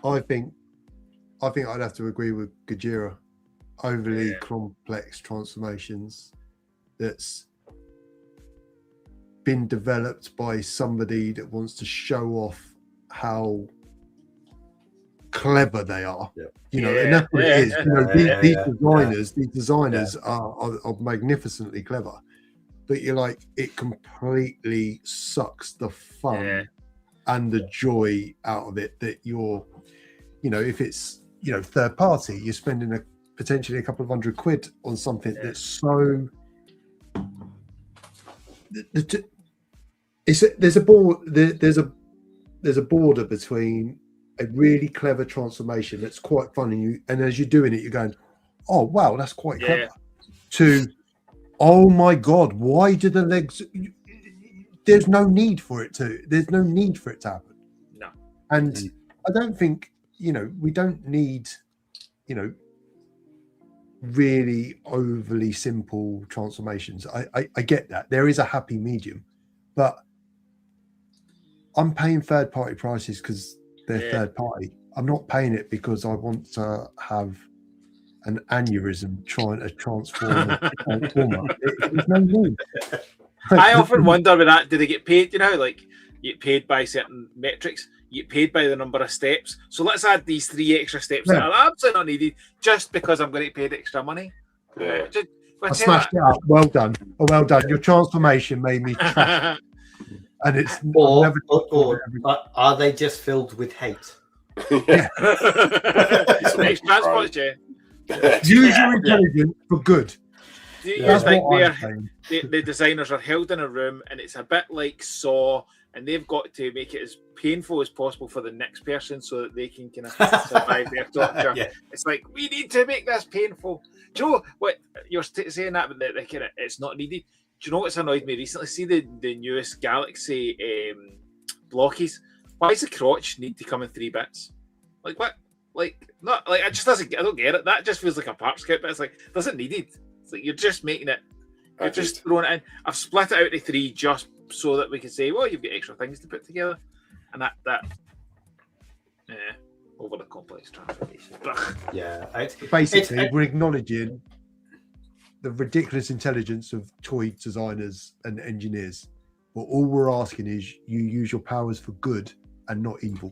I think I'd have to agree with Gajira. Overly complex transformations that's been developed by somebody that wants to show off how clever they are. You know, and that's what it is. You know, these designers are magnificently clever, but you're like, it completely sucks the fun and the joy out of it. That you're, you know, if it's, you know, third party, you're spending potentially a couple of £100 on something that's so. There's a border between a really clever transformation that's quite fun, and as you're doing it, you're going, "Oh wow, that's quite clever." To, "Oh my god, why do the legs?" There's no need for it to. There's no need for it to happen. No, and I don't think, you know, we don't need, you know, really overly simple transformations. I get that there is a happy medium, but I'm paying third party prices because they're third party. I'm not paying it because I want to have an aneurysm trying to transform a transformer. There's no need. I often wonder with that, do they get paid? You know, like you get paid by certain metrics, you get paid by the number of steps. So let's add these 3 extra steps that are absolutely not needed just because I'm going to get paid extra money. I smashed it up. Well done. Oh, well done. Your transformation made me trash. and it's Or, never are they just filled with hate? Yeah. Next transport, Jay. use your intelligence for good. Do you That's think what I'm saying. the designers are held in a room and it's a bit like Saw, and they've got to make it as painful as possible for the next person so that they can kind of survive their torture? Yeah. It's like, we need to make this painful. Do you know what you're saying that, but it's not needed? Do you know what's annoyed me recently? See the newest Galaxy blockies. Why does the crotch need to come in 3 bits? Like what? Like not like it just doesn't. I don't get it. That just feels like a parts kit, but it's like doesn't need it. It's like you're just making it. You're just throwing it in. I've split it out to 3 just so that we can say, well, you've got extra things to put together, and that over the complex transformation. Yeah, Basically, we're acknowledging the ridiculous intelligence of toy designers and engineers. But all we're asking is you use your powers for good and not evil.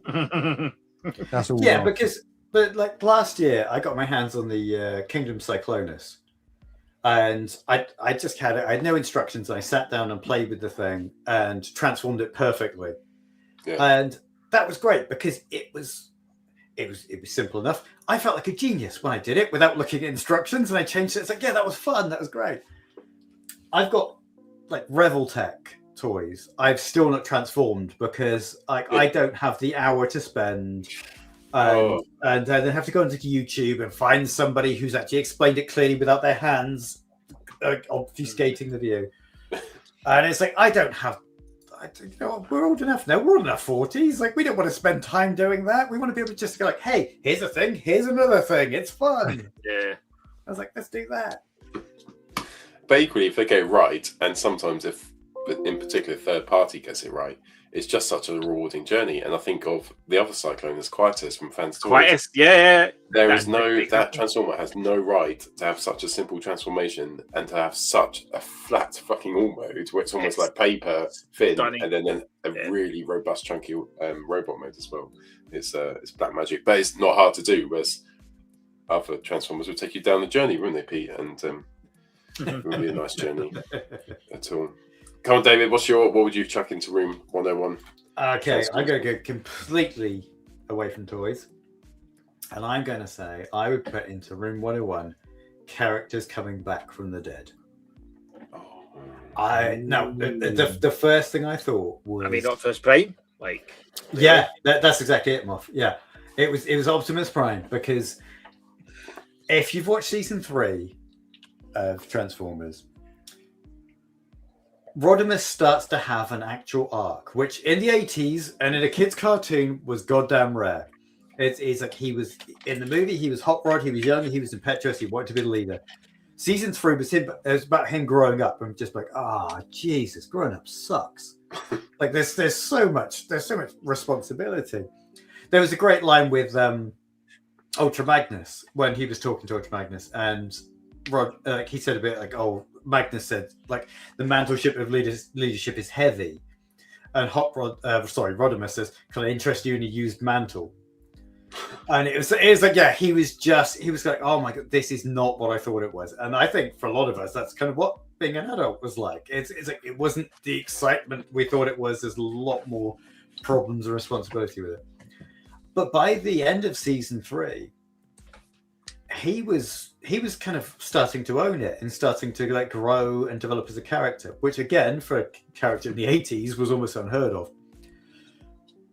That's all. Yeah, but like last year, I got my hands on the Kingdom Cyclonus, and I just had it. I had no instructions. I sat down and played with the thing and transformed it perfectly, and that was great because it was simple enough. I felt like a genius when I did it without looking at instructions, and I changed it. It's like, yeah, that was fun. That was great. I've got like Reveltech toys. I've still not transformed because I don't have the hour to spend, and then have to go into YouTube and find somebody who's actually explained it clearly without their hands obfuscating the view. And it's like, I don't have. We're old enough now. We're old enough 40s. Like, we don't want to spend time doing that. We want to be able to just go like, hey, here's a thing. Here's another thing. It's fun. Yeah. I was like, let's do that. But equally, if they get it right, and sometimes if, in particular, third party gets it right, it's just such a rewarding journey. And I think of the other Cyclone as Quietus from Fans Toys. Quietus, yeah. That Transformer has no right to have such a simple transformation and to have such a flat fucking all mode where it's almost like paper thin, Stunning. and then a really robust, chunky robot mode as well. It's black magic, but it's not hard to do. Whereas other Transformers would take you down the journey, wouldn't they, Pete? And it would be a nice journey at all. Come on, David. What would you chuck into room 101? Okay, I'm going to go completely away from toys, and I'm going to say I would put into room 101 characters coming back from the dead. The first thing I thought was, I mean, Optimus Prime, like, yeah, that's exactly it, Moff. Yeah, it was Optimus Prime, because if you've watched season 3 of Transformers, Rodimus starts to have an actual arc, which in the 80s and in a kid's cartoon was goddamn rare. It's like he was in the movie, he was Hot Rod, he was young, he was impetuous, he wanted to be the leader. Season 3 was him. It was about him growing up and just like, Jesus, growing up sucks. Like there's so much responsibility. There was a great line with Ultra Magnus when he was talking to Ultra Magnus, and Rod, he said a bit like, Magnus said, like, the mantleship of leadership is heavy. And Rodimus says, can I interest you in a used mantle? And it was like, yeah, he was like, oh my God, this is not what I thought it was. And I think for a lot of us, that's kind of what being an adult was like. It's like, it wasn't the excitement we thought it was. There's a lot more problems and responsibility with it. But by the end of season 3, he was kind of starting to own it and starting to like grow and develop as a character, which again for a character in the 80s was almost unheard of.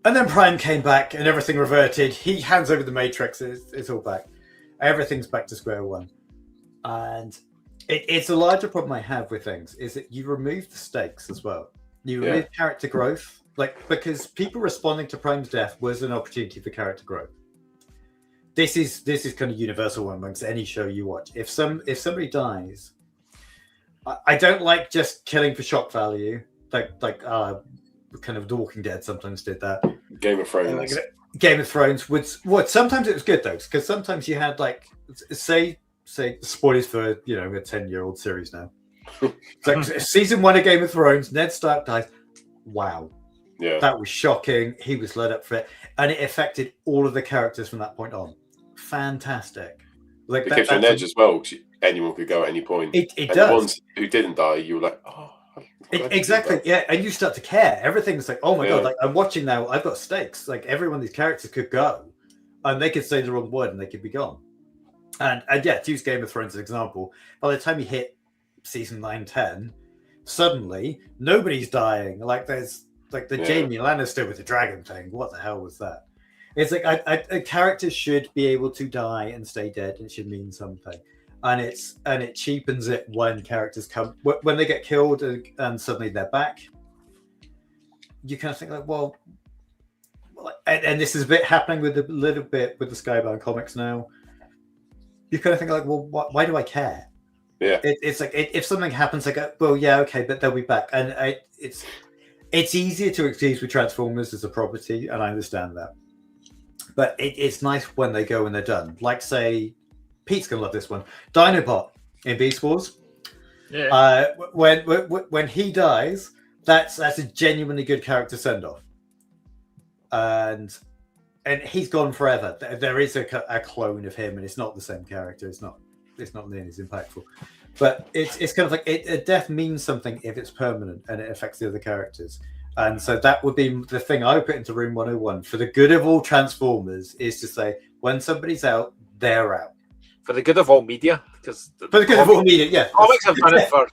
And then Prime came back and everything reverted. He hands over the Matrix. It's all back. Everything's back to square one. And it's a larger problem I have with things is that you remove the stakes as well. You remove character growth, like, because people responding to Prime's death was an opportunity for character growth. This is kind of universal amongst any show you watch. If somebody dies, I don't like just killing for shock value. Like kind of The Walking Dead sometimes did that. Game of Thrones. Game of Thrones would sometimes it was good though, because sometimes you had like say spoilers for a 10-year-old series now. It's like season 1 of Game of Thrones, Ned Stark dies. Wow. Yeah. That was shocking. He was led up for it. And it affected all of the characters from that point on. Fantastic. Like it gives you an edge as well, because anyone could go at any point. It and does. The ones who didn't die, you were like, oh. Exactly, yeah, and you start to care. Everything's like, oh my god, like I'm watching now. I've got stakes. Like every one of these characters could go, and they could say the wrong word, and they could be gone. And yeah, to use Game of Thrones as an example, by the time you hit season 9, 10, suddenly nobody's dying. Like there's like the Jaime Lannister with the dragon thing. What the hell was that? It's like a character should be able to die and stay dead, and it should mean something. And it cheapens it when characters come when they get killed and suddenly they're back. You kind of think like, well, and this is a bit happening with a little bit with the Skybound comics now. You kind of think like, well, why do I care? Yeah, it's like if something happens, I go, well, yeah, okay, but they'll be back, and it's easier to excuse with Transformers as a property, and I understand that. But it's nice when they go and they're done. Like say. Pete's gonna love this one. Dinobot in Beast Wars. Yeah. When he dies, that's a genuinely good character send off. And he's gone forever. There is a clone of him, and it's not the same character. It's not nearly as impactful. But it's kind of like a death means something if it's permanent and it affects the other characters. And so that would be the thing I would put into Room 101 for the good of all Transformers is to say when somebody's out, they're out. For the good of all media, because For the good of all media, yeah. comics have done it for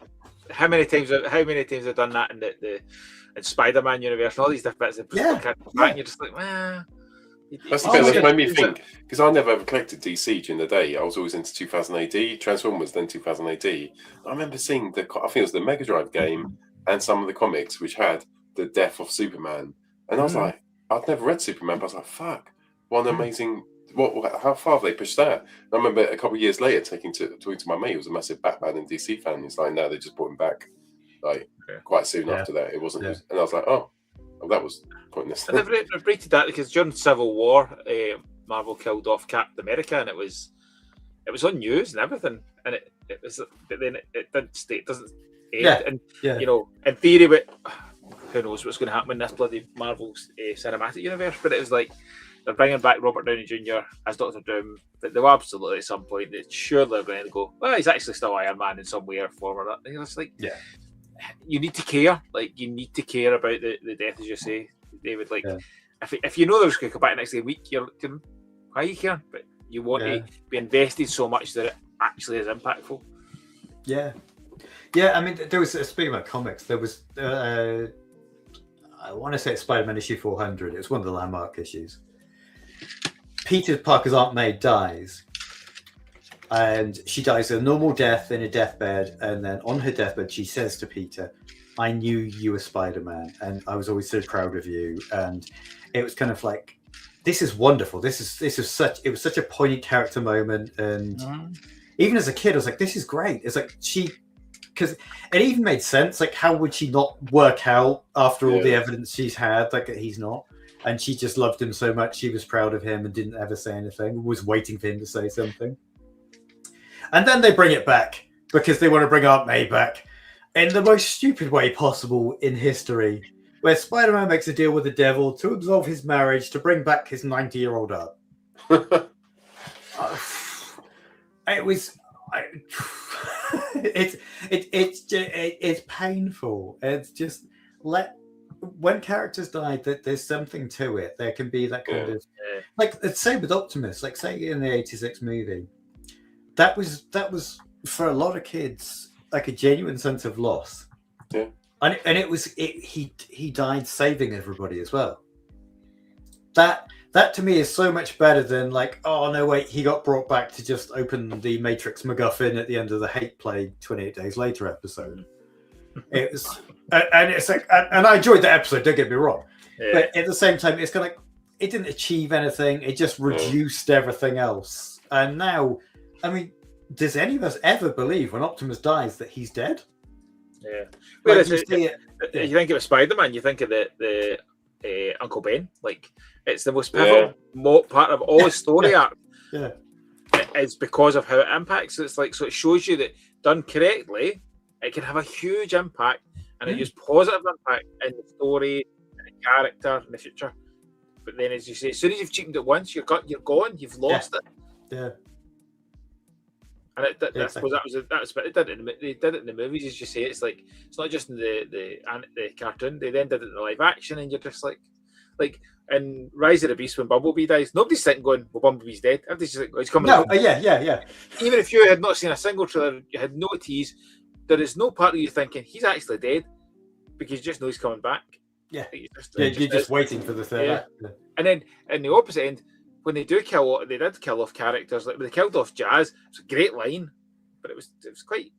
how many times have done that in the Spider-Man universe and all these different bits. And you're just like, well. That's the bit that made me think, because I never ever collected DC during the day. I was always into 2000 AD, Transformers, then 2000 AD. I remember seeing I think it was the Mega Drive game and some of the comics which had the death of Superman. And I was like, I'd never read Superman, but I was like, fuck, what an amazing... how far have they pushed that? And I remember a couple of years later talking to my mate who was a massive Batman and DC fan. He's like, no, they just brought him back quite soon after that. It wasn't, and I was like, oh, that was pointless. And they've rated that because during Civil War, Marvel killed off Captain America, and it was on news and everything, and it was, but then it didn't stay. It doesn't end, you know, in theory, but who knows what's going to happen in this bloody Marvel's cinematic universe? But it was like. They're bringing back Robert Downey Jr. as Doctor Doom. They will absolutely at some point. That surely they're going to go, well, he's actually still Iron Man in some way or form or that. It's like, you need to care. Like, you need to care about the death, as you say, David. Like, if you know they're going to come back next week, you're why you care? But you want to be invested so much that it actually is impactful. Yeah. I mean, there was speaking about comics. There was I want to say it's Spider-Man issue 400. It was one of the landmark issues. Peter Parker's Aunt May dies, and she dies a normal death in a deathbed, and then on her deathbed she says to Peter, I knew you were Spider-Man, and I was always so proud of you. And it was kind of like, this is wonderful. It was such a poignant character moment, and even as a kid I was like, this is great. It's like because it even made sense, like how would she not work out after all the evidence she's had, like that he's not. And she just loved him so much. She was proud of him and didn't ever say anything, was waiting for him to say something. And then they bring it back because they want to bring Aunt May back in the most stupid way possible in history, where Spider-Man makes a deal with the devil to absolve his marriage to bring back his 90-year-old aunt. It's painful. It's just when characters die, that there's something to it. There can be that kind of like the same with Optimus. Like say in the '86 movie, that was for a lot of kids like a genuine sense of loss. Yeah, and he died saving everybody as well. That to me is so much better than like, oh no wait, he got brought back to just open the Matrix MacGuffin at the end of the Hate Play 28 Days Later episode. It was, and it's like, and I enjoyed that episode. Don't get me wrong, but at the same time, it's kind of like it didn't achieve anything. It just reduced everything else. And now, I mean, does any of us ever believe when Optimus dies that he's dead? Yeah. Well, you think of Spider-Man, you think of the Uncle Ben. Like it's the most pivotal part of all his story arc. Yeah, it's because of how it impacts. So it's like, so it shows you that done correctly, it can have a huge impact, and a huge positive impact in the story, in the character, in the future. But then, as you say, as soon as you've cheapened it once, you're gone. You've lost it. Yeah. And I suppose that's what they did in the movies. As you say, it's like it's not just in the cartoon. They then did it in the live action, and you're just like in Rise of the Beast when Bumblebee dies, nobody's sitting going, "Well, Bumblebee's dead." Everybody's just like, "Oh, he's coming." No, out. yeah. Even if you had not seen a single trailer, you had no tease. There is no part of you thinking he's actually dead because you just know he's coming back. Yeah, you're just waiting for the third act. And then in the opposite end, when they did kill off characters, like when they killed off Jazz, it's a great line, but it was quite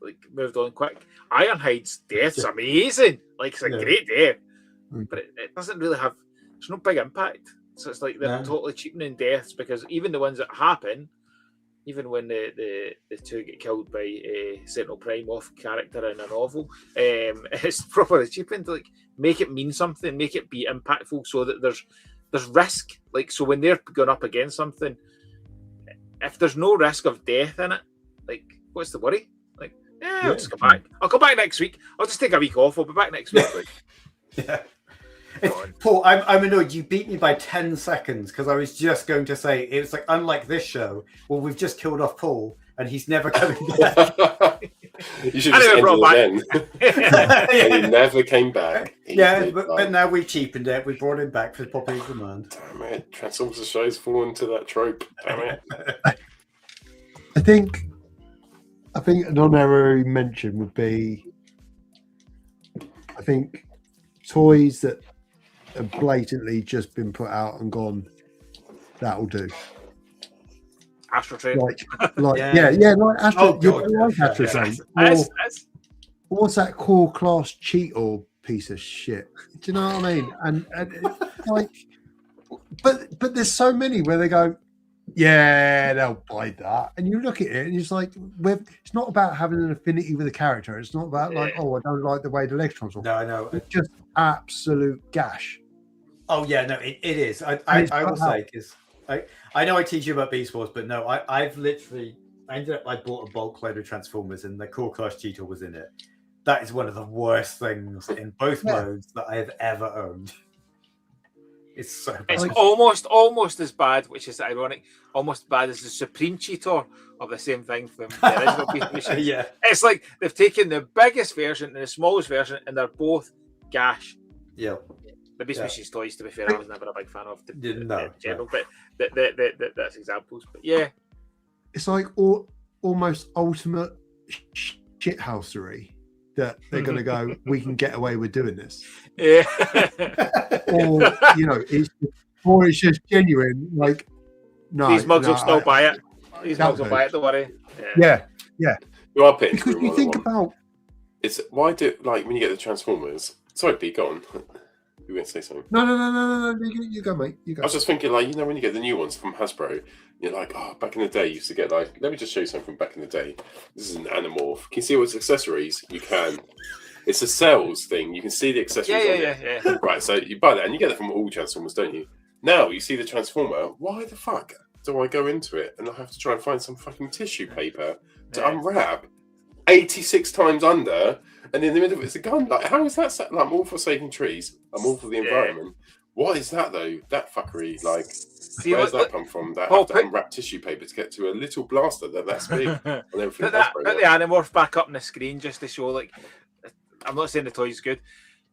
like moved on quick. Ironhide's death's amazing, like it's a great death, but it doesn't really have. There's no big impact, so it's like they're totally cheapening deaths because even the ones that happen, even when the two get killed by a Sentinel Prime Moff character in a novel, it's properly cheapened to like make it mean something, make it be impactful, so that there's risk. Like so, when they're going up against something, if there's no risk of death in it, like what's the worry? Like, I'll just come back. I'll come back next week. I'll just take a week off. I'll be back next week. Like, Paul, I'm annoyed. You beat me by 10 seconds because I was just going to say it's like unlike this show. Well, we've just killed off Paul and he's never coming back. You should just end it then. And he never came back. But now we've cheapened it. We brought him back for popular demand. Damn it! Transformers the show's fallen to that trope. Damn it! I think an honorary mention would be, I think, toys that have blatantly just been put out and gone, that'll do. Astro Train. Like like Astro. Astro Train. What's that core class Cheetor piece of shit? Do you know what I mean? And like, but there's so many where they go, yeah, they'll buy that, and you look at it and it's like, it's not about having an affinity with a character. It's not about like, oh, I don't like the way the legs transform. No, I know. It's just absolute gash. Oh yeah, no, it is. I will say because I know I teach you about Beast Wars, but no, I bought a bulk load of Transformers and the core class Cheetor was in it. That is one of the worst things in both modes that I have ever owned. It's so bad. It's almost as bad, which is ironic, almost as bad as the Supreme Cheetor of the same thing from the original Beast Machines. Yeah. It's like they've taken the biggest version and the smallest version and they're both gash. Yeah. The Beast Machines toys, to be fair, I was never a big fan of in general, but that's examples. But yeah. It's like almost ultimate shithousery that they're going to go, we can get away with doing this. Yeah. Or, it's just genuine. Like, no. These mugs will still buy it. These mugs will buy it, don't worry. Yeah. You are pitching Because you think about... It's why do, like, when you get the Transformers... Sorry, Pete, go on. You were going to say something? No. You go, mate. You go. I was just thinking, like, when you get the new ones from Hasbro, you're like, oh, back in the day, you used to get, like, let me just show you something from back in the day. This is an Animorph. Can you see what's accessories? You can. It's a sales thing. You can see the accessories on it. Yeah. Right, so you buy that, and you get that from all Transformers, don't you? Now, you see the Transformer, why the fuck do I go into it and I have to try and find some fucking tissue paper to unwrap 86 times under, and in the middle of it's a gun? Like, how is that? Like, I'm all for saving trees. I'm all for the environment. What is that, though? That fuckery, like, where's that come from? That have to unwrap tissue paper to get to a little blaster that's big. And then put the Animorph back up on the screen just to show, like, I'm not saying the toy's good,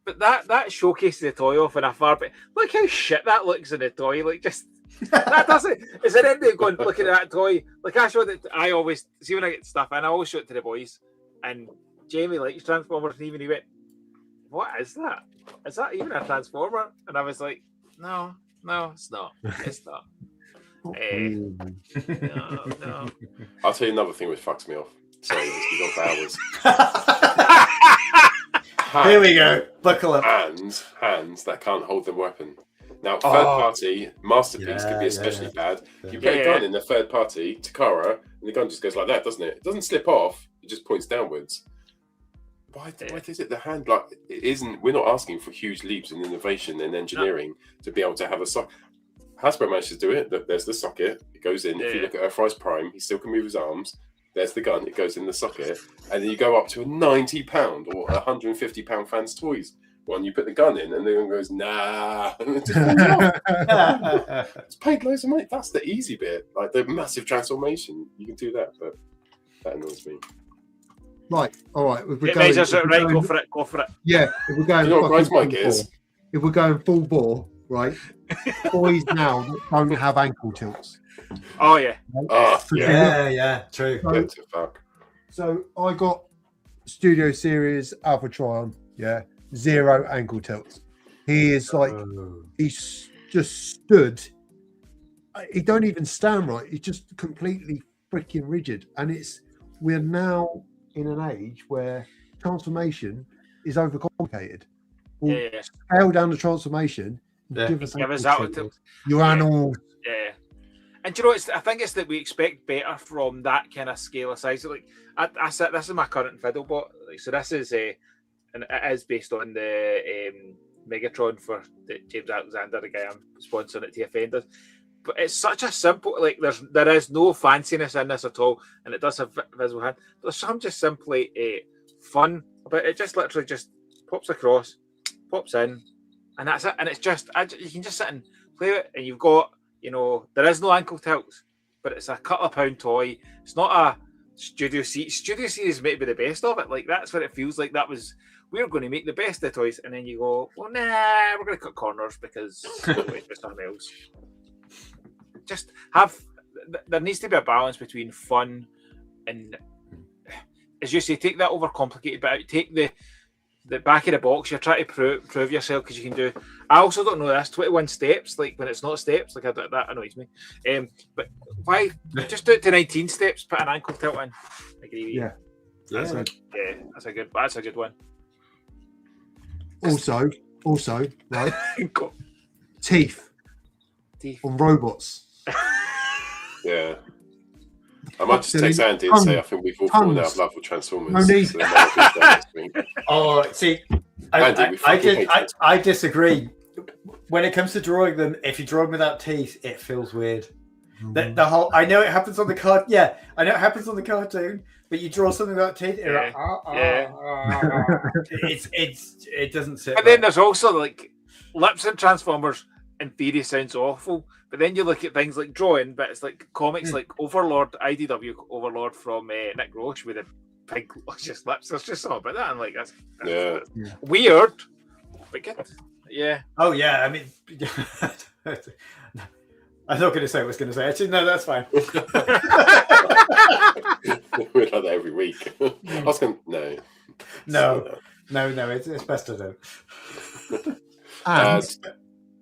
but that showcases the toy off in a far bit. Look how shit that looks in the toy. Like, just that doesn't. Is there anything going looking at that toy? Like, I showed it. I always see when I get stuff, and I always show it to the boys. And Jamie likes Transformers, and even he went, "What is that? Is that even a Transformer?" And I was like, "No, it's not. It's not." No. I'll tell you another thing which fucks me off. Sorry, this goes on for hours. Here we go. Buckle up. Hands that can't hold the weapon. Now, third party Masterpiece could be especially bad. You put a gun in the third party Takara, and the gun just goes like that, doesn't it? It doesn't slip off. It just points downwards. Why is it the hand? Like, it isn't. We're not asking for huge leaps in innovation and engineering to be able to have a socket. Hasbro managed to do it. There's the socket. It goes in. If you look at Earthrise Prime, he still can move his arms. There's the gun. It goes in the socket, and then you go up to a £90 or £150 Fans Toys one. You put the gun in, and the gun goes, nah. It's paid loads of money. That's the easy bit, like the massive transformation. You can do that, but That annoys me. Right, all right. If we're It going, measures if it, we're right? going- Go for it. Go for it. Yeah, if we're going, You know what fucking grinds my full gears? bore, if we're going full bore, right? Boys now that don't have ankle tilts. Oh yeah. Oh, yeah. Yeah, true. So, Get to fuck. so I got Studio Series Alpha Trion, 0 ankle tilts. He is like, he's just stood. He don't even stand right. He's just completely freaking rigid. And we're now in an age where transformation is overcomplicated. Well, Yeah. scale down the transformation. Yeah. Give us Give us ankle that tilts. Your animals. Yeah. And do you know, I think it's that we expect better from that kind of scale of size. Like, this is my current Fiddlebot. Like, so this is and it is based on the Megatron for the James Alexander, the guy I'm sponsoring it to offenders. But it's such a simple, like there is no fanciness in this at all, and it does have visual hand. There's some just simply fun about it. Just literally just pops across, pops in, and that's it. And it's just you can just sit and play it, and you've got, there is no ankle tilts, but it's a couple of £1 toy. It's not a Studio Series. Studio Series might be the best of it. Like, that's what it feels like. We're going to make the best of the toys, and then you go, well, nah, we're going to cut corners because it's something else. Just there needs to be a balance between fun and, as you say, take that overcomplicated bit out. Take the back of the box. You're trying to prove yourself because you can do. I also don't know this 21 steps. Like, when it's not steps, like that annoys me. But why just do it to 19 steps? Put an ankle tilt in. I agree with you. That's a good one. Also, right? Go. Teeth on robots. Yeah. I might just text Andy and say I think we've all fallen out of love with Transformers. No need. So that might be Oh, see, I disagree. When it comes to drawing them, if you draw them without teeth, it feels weird. The whole, I know it happens on the card. Yeah, I know it happens on the cartoon, but you draw something without teeth, you're like, it doesn't sit. And then there's also like lips in Transformers. In theory, sounds awful, but then you look at things like drawing, but it's like comics like Overlord, IDW Overlord from Nick Roche with the pink luscious lips. There's just something about that, and like that's weird, but good. Yeah. Oh yeah, I mean, I'm not going to say what I was going to say. Actually, no, that's fine. We're like that every week. I was going no. It's best to don't.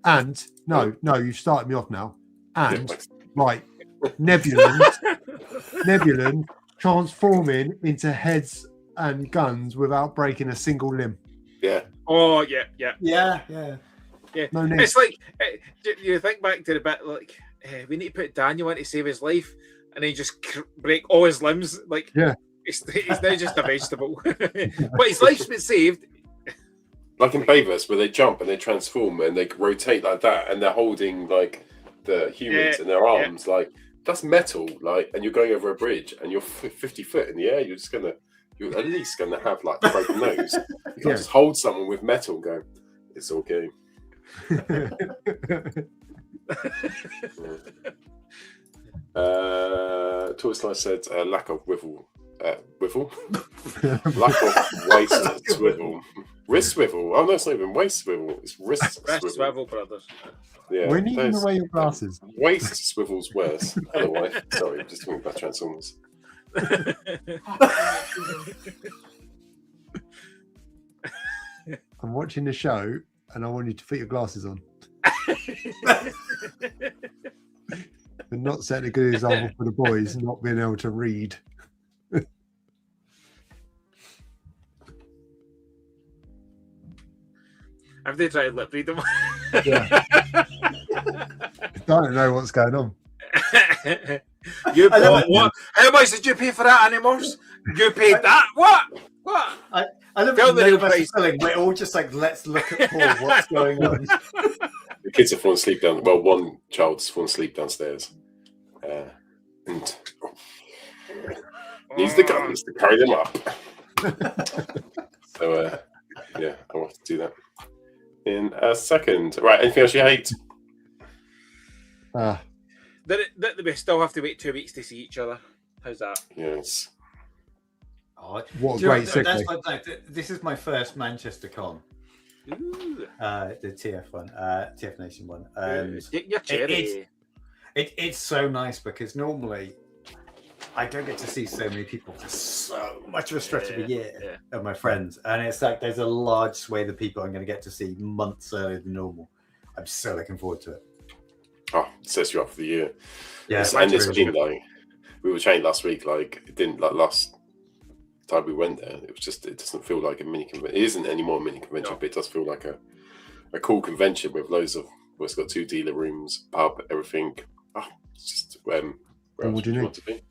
And no, you've started me off now. And right, Nebulan transforming into heads and guns without breaking a single limb. Yeah. Oh yeah. No need. It's like you think back to the bit like we need to put Daniel in to save his life, and he just break all his limbs. Like he's now just a vegetable, but his life's been saved. Like in Bavis, where they jump and they transform and they rotate like that, and they're holding like the humans in their arms, like that's metal, like, and you're going over a bridge and you're 50 foot in the air. You're at least gonna have like a broken nose. You can't just hold someone with metal and go, it's okay. Toylines said lack of wiffle. Lack of waist swivel. Wrist swivel. Oh, no, it's not even waist swivel. It's wrist swivel, brothers. Yeah, we're giving away your glasses. Waist swivel's worse. Otherwise, sorry, just talking about Transformers. I'm watching the show and I want you to put your glasses on. And not setting a good example for the boys, not being able to read. Have they tried lip read them? Yeah. I don't know what's going on. You bought what? How much did you pay for that, animals? You paid that? What? I love Tell the the spelling. We're all just like, let's look at Paul. What's going on? The kids have fallen asleep down. Well, one child's fallen asleep downstairs, and needs the guns to carry them up. So, yeah, I want to do that in a second. Right, anything else you hate? That we still have to wait 2 weeks to see each other. How's that? Yes. Oh, What a do you know great what, that's segue. this is my first Manchester con, Ooh, the TF one, TF Nation one, and take your cherry. it's so nice because normally I don't get to see so many people for so much of a stretch of a year of my friends, and it's like there's a large swathe of people I'm going to get to see months earlier than normal. I'm so looking forward to it. Oh, it sets you up for the year. Yeah, And it's been like we were saying last week, like it didn't like last time we went there. It was just it doesn't feel like a mini convention. It isn't anymore a mini convention, but it does feel like a cool convention with loads of. Well, it's got 2 dealer rooms, pub, everything. Oh, it's just where else would you want to be?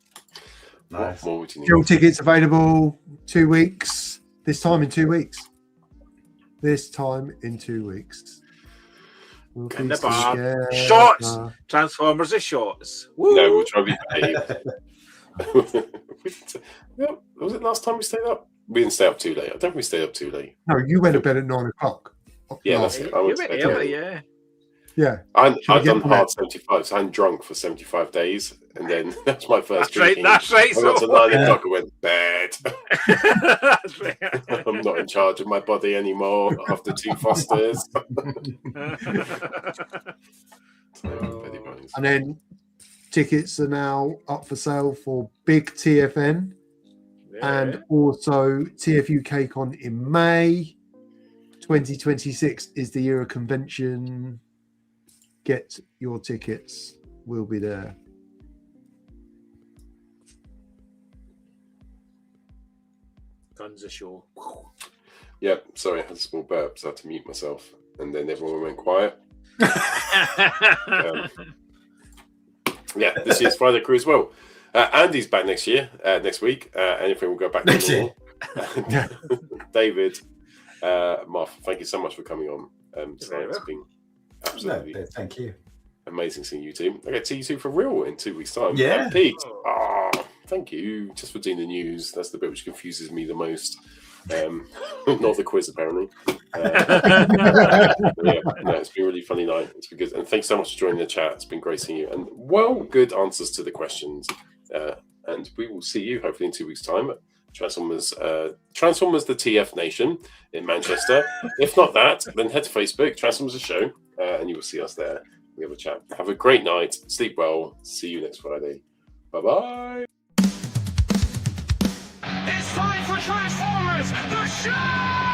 Nice. What more would you need? Still tickets available 2 weeks. This time in 2 weeks. This time in 2 weeks. We'll In be the bar. together. Shots! Transformers are shots. Woo! No, we'll try to be paid. Well, was it last time we stayed up? We didn't stay up too late. I don't think we stayed up too late. No, you went to bed at 9 o'clock. Yeah, last that's night. it. I You went went to bed early, early. yeah. Yeah. I've Shall we get done on hard that? 75, so I'm drunk for 75 days, and then that's my first That's right, drinking. that's right. I got to So, 9 o'clock and went bed. that's right. I'm not in charge of my body anymore after 2 Fosters. And then tickets are now up for sale for Big TFN and also TF UK Con in May. 2026 is the year of convention. Get your tickets. We'll be there. Guns a show. Yep, sorry, I had a small burp, so I had to mute myself, and then everyone went quiet. Yeah, this year's Friday crew as well. Andy's back next week. Anything will go back to Next year. normal. David, Moff, thank you so much for coming on tonight. It's been absolutely thank you. amazing seeing you two. I get to see you two for real in 2 weeks' time. Yeah. And Pete, thank you just for doing the news. That's the bit which confuses me the most. Not the quiz, apparently. Yeah, no, it's been a really funny night. It's been good. And thanks so much for joining the chat. It's been great seeing you. And good answers to the questions. And we will see you hopefully in 2 weeks' time at Transformers the TF Nation in Manchester. If not that, then head to Facebook, Transformers the Show, and you will see us there. We have a chat. Have a great night. Sleep well. See you next Friday. Bye-bye. It's time for Transformers, the show!